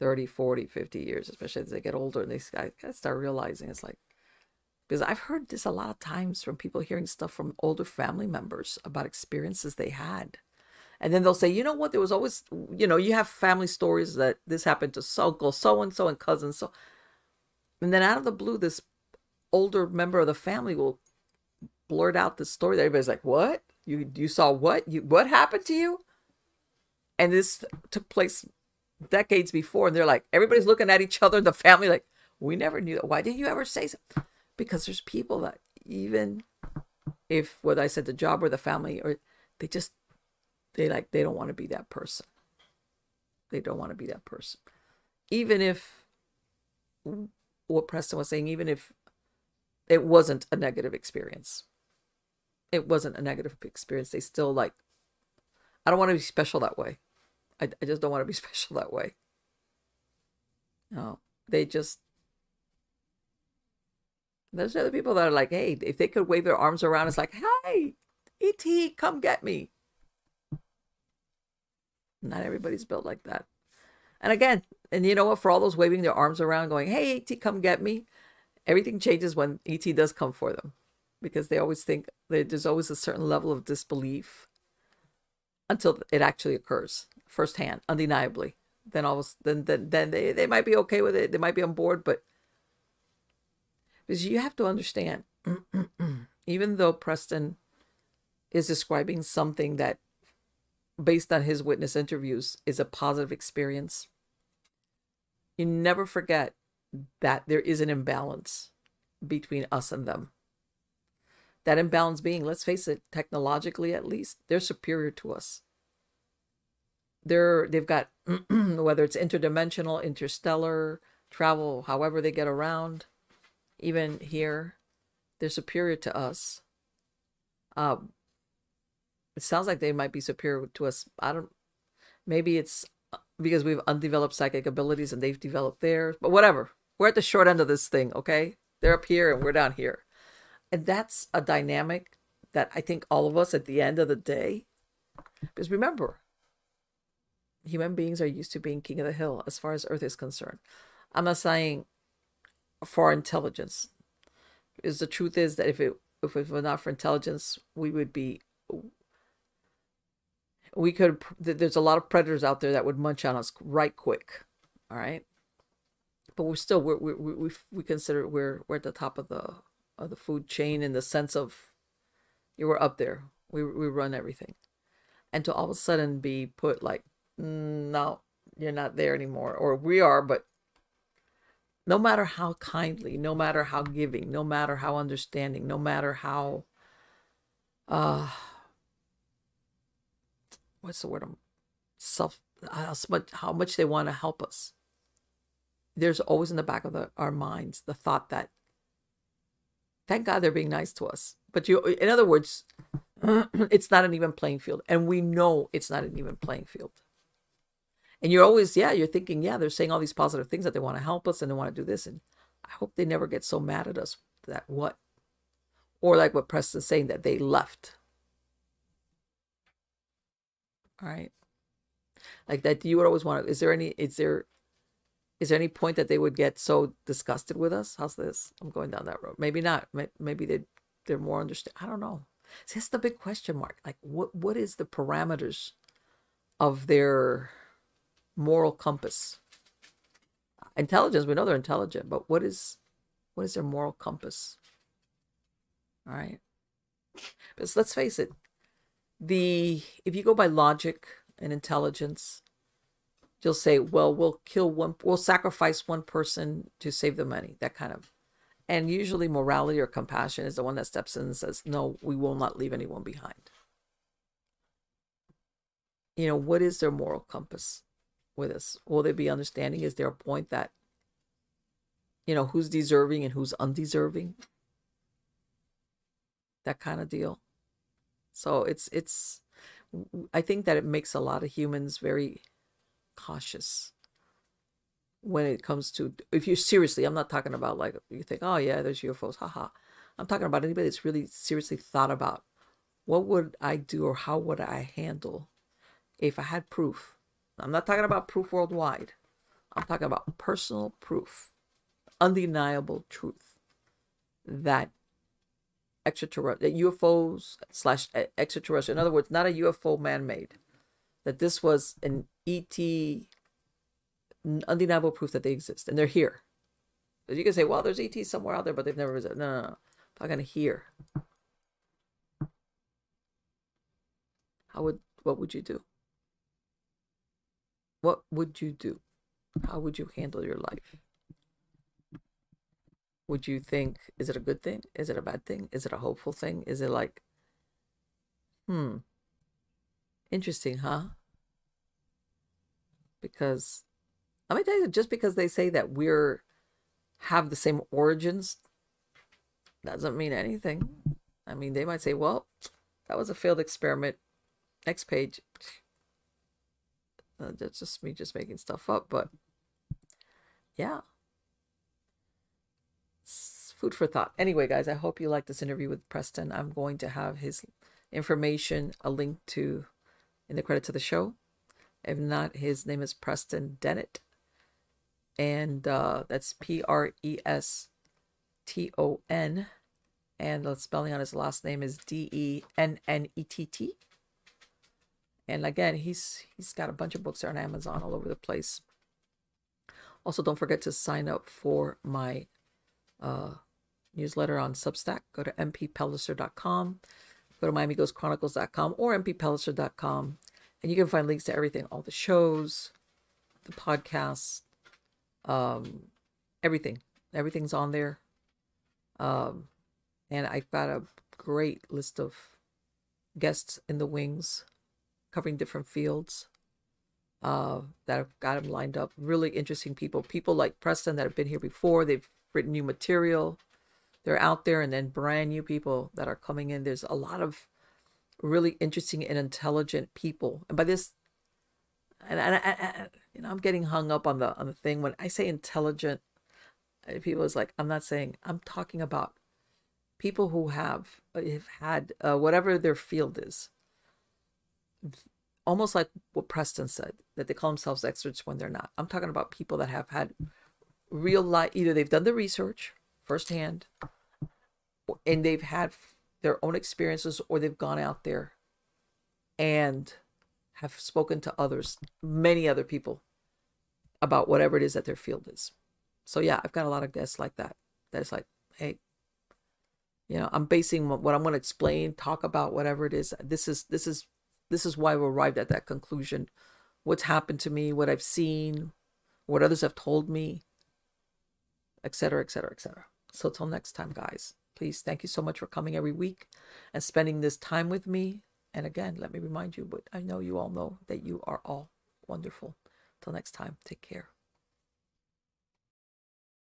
30, 40, 50 years, especially as they get older and they start realizing it's like, because I've heard this a lot of times from people hearing stuff from older family members about experiences they had. And then they'll say, you know what, there was always, you have family stories that this happened to uncle so-and-so and cousin so. And then out of the blue, this older member of the family will blurt out this story that everybody's like, what? You saw what? What happened to you? And this took place decades before. And they're like, everybody's looking at each other in the family like, we never knew that. Why didn't you ever say so? Because there's people that even if, whether I said the job or the family, or they don't want to be that person. They don't want to be that person. Even if, what Preston was saying, even if it wasn't a negative experience. It wasn't a negative experience. They still like, I don't want to be special that way. I just don't want to be special that way. No, there's other people that are like, hey, if they could wave their arms around, it's like, hey, E.T., come get me. Not everybody's built like that. And again, and you know what, for all those waving their arms around going, hey, E.T., come get me, everything changes when E.T. does come for them, because they always think there's always a certain level of disbelief until it actually occurs firsthand, undeniably. Then then they might be okay with it. They might be on board, but because you have to understand, even though Preston is describing something that, based on his witness interviews, is a positive experience, you never forget that there is an imbalance between us and them. That imbalance being, let's face it, technologically at least, they're superior to us. They've got, whether it's interdimensional, interstellar, travel, however they get around, even here, they're superior to us. It sounds like they might be superior to us. Maybe it's because we have undeveloped psychic abilities and they've developed theirs, but whatever. We're at the short end of this thing, okay? They're up here and we're down here. And that's a dynamic that I think all of us at the end of the day, because remember, human beings are used to being king of the hill as far as Earth is concerned. I'm not saying for our intelligence, because the truth is that if it were not for intelligence, there's a lot of predators out there that would munch on us right quick. All right. But we consider we're at the top of the food chain, in the sense of we're up there. We run everything. And to all of a sudden be put like, no, you're not there anymore. Or we are, but no matter how kindly, no matter how giving, no matter how understanding, no matter how what's the word? How much they want to help us. There's always in the back of our minds the thought that, thank God they're being nice to us. But in other words, it's not an even playing field. And we know it's not an even playing field. And you're always, you're thinking, they're saying all these positive things that they want to help us and they want to do this. And I hope they never get so mad at us that what? Or like what Preston's saying, that they left. All right. Like that, you would always want to, is there any point that they would get so disgusted with us? How's this? I'm going down that road. Maybe not. Maybe they're more understand. I don't know. See, that's the big question mark. Like what is the parameters of their moral compass? Intelligence, we know they're intelligent, but what is their moral compass? All right. Because let's face it, if you go by logic and intelligence, you'll say, well, we'll sacrifice one person to save the money, that kind of. And usually morality or compassion is the one that steps in and says, no, we will not leave anyone behind. What is their moral compass with us? Will they be understanding? Is there a point that, who's deserving and who's undeserving? That kind of deal. So I think that it makes a lot of humans very cautious when it comes to, if you seriously, I'm not talking about like you think, oh yeah, there's UFOs, haha. I'm talking about anybody that's really seriously thought about what would I do or how would I handle if I had proof. I'm not talking about proof worldwide. I'm talking about personal proof, undeniable truth that that UFOs / extraterrestrial, in other words, not a UFO man-made, that this was an ET, undeniable proof that they exist and they're here. You can say, well, there's ET somewhere out there, but they've never visited. No. I'm not gonna hear. What would you do? What would you do? How would you handle your life? Would you think, is it a good thing? Is it a bad thing? Is it a hopeful thing? Is it like, interesting, huh? Because, let me tell you, just because they say that have the same origins, doesn't mean anything. I mean, they might say, well, that was a failed experiment. Next page. That's just me just making stuff up, but yeah. Food for thought. Anyway, guys, I hope you liked this interview with Preston. I'm going to have his information, a link to, in the credits of the show. If not, his name is Preston Dennett. And that's Preston. And the spelling on his last name is Dennett. And again, he's got a bunch of books there on Amazon all over the place. Also, don't forget to sign up for my newsletter on Substack. Go to mppellicer.com. Go to miamighostchronicles.com or mppellicer.com. And you can find links to everything, all the shows, the podcasts, everything. Everything's on there. And I've got a great list of guests in the wings covering different fields that I've got them lined up. Really interesting people. People like Preston that have been here before. They've written new material. They're out there, and then brand new people that are coming in. There's a lot of really interesting and intelligent people. And by this, and I'm getting hung up on the thing when I say intelligent. People is like, I'm talking about people who have had whatever their field is. Almost like what Preston said, that they call themselves experts when they're not. I'm talking about people that have had real life, either they've done the research firsthand and they've had their own experiences, or they've gone out there and have spoken to others, many other people, about whatever it is that their field is. So yeah, I've got a lot of guests like that. That's like, hey, I'm basing what I'm going to explain, talk about, whatever it is. This is why we arrived at that conclusion. What's happened to me, what I've seen, what others have told me, etc., etc., etc. So till next time, guys, please, thank you so much for coming every week and spending this time with me. And again, let me remind you, but I know you all know that you are all wonderful. Till next time, take care.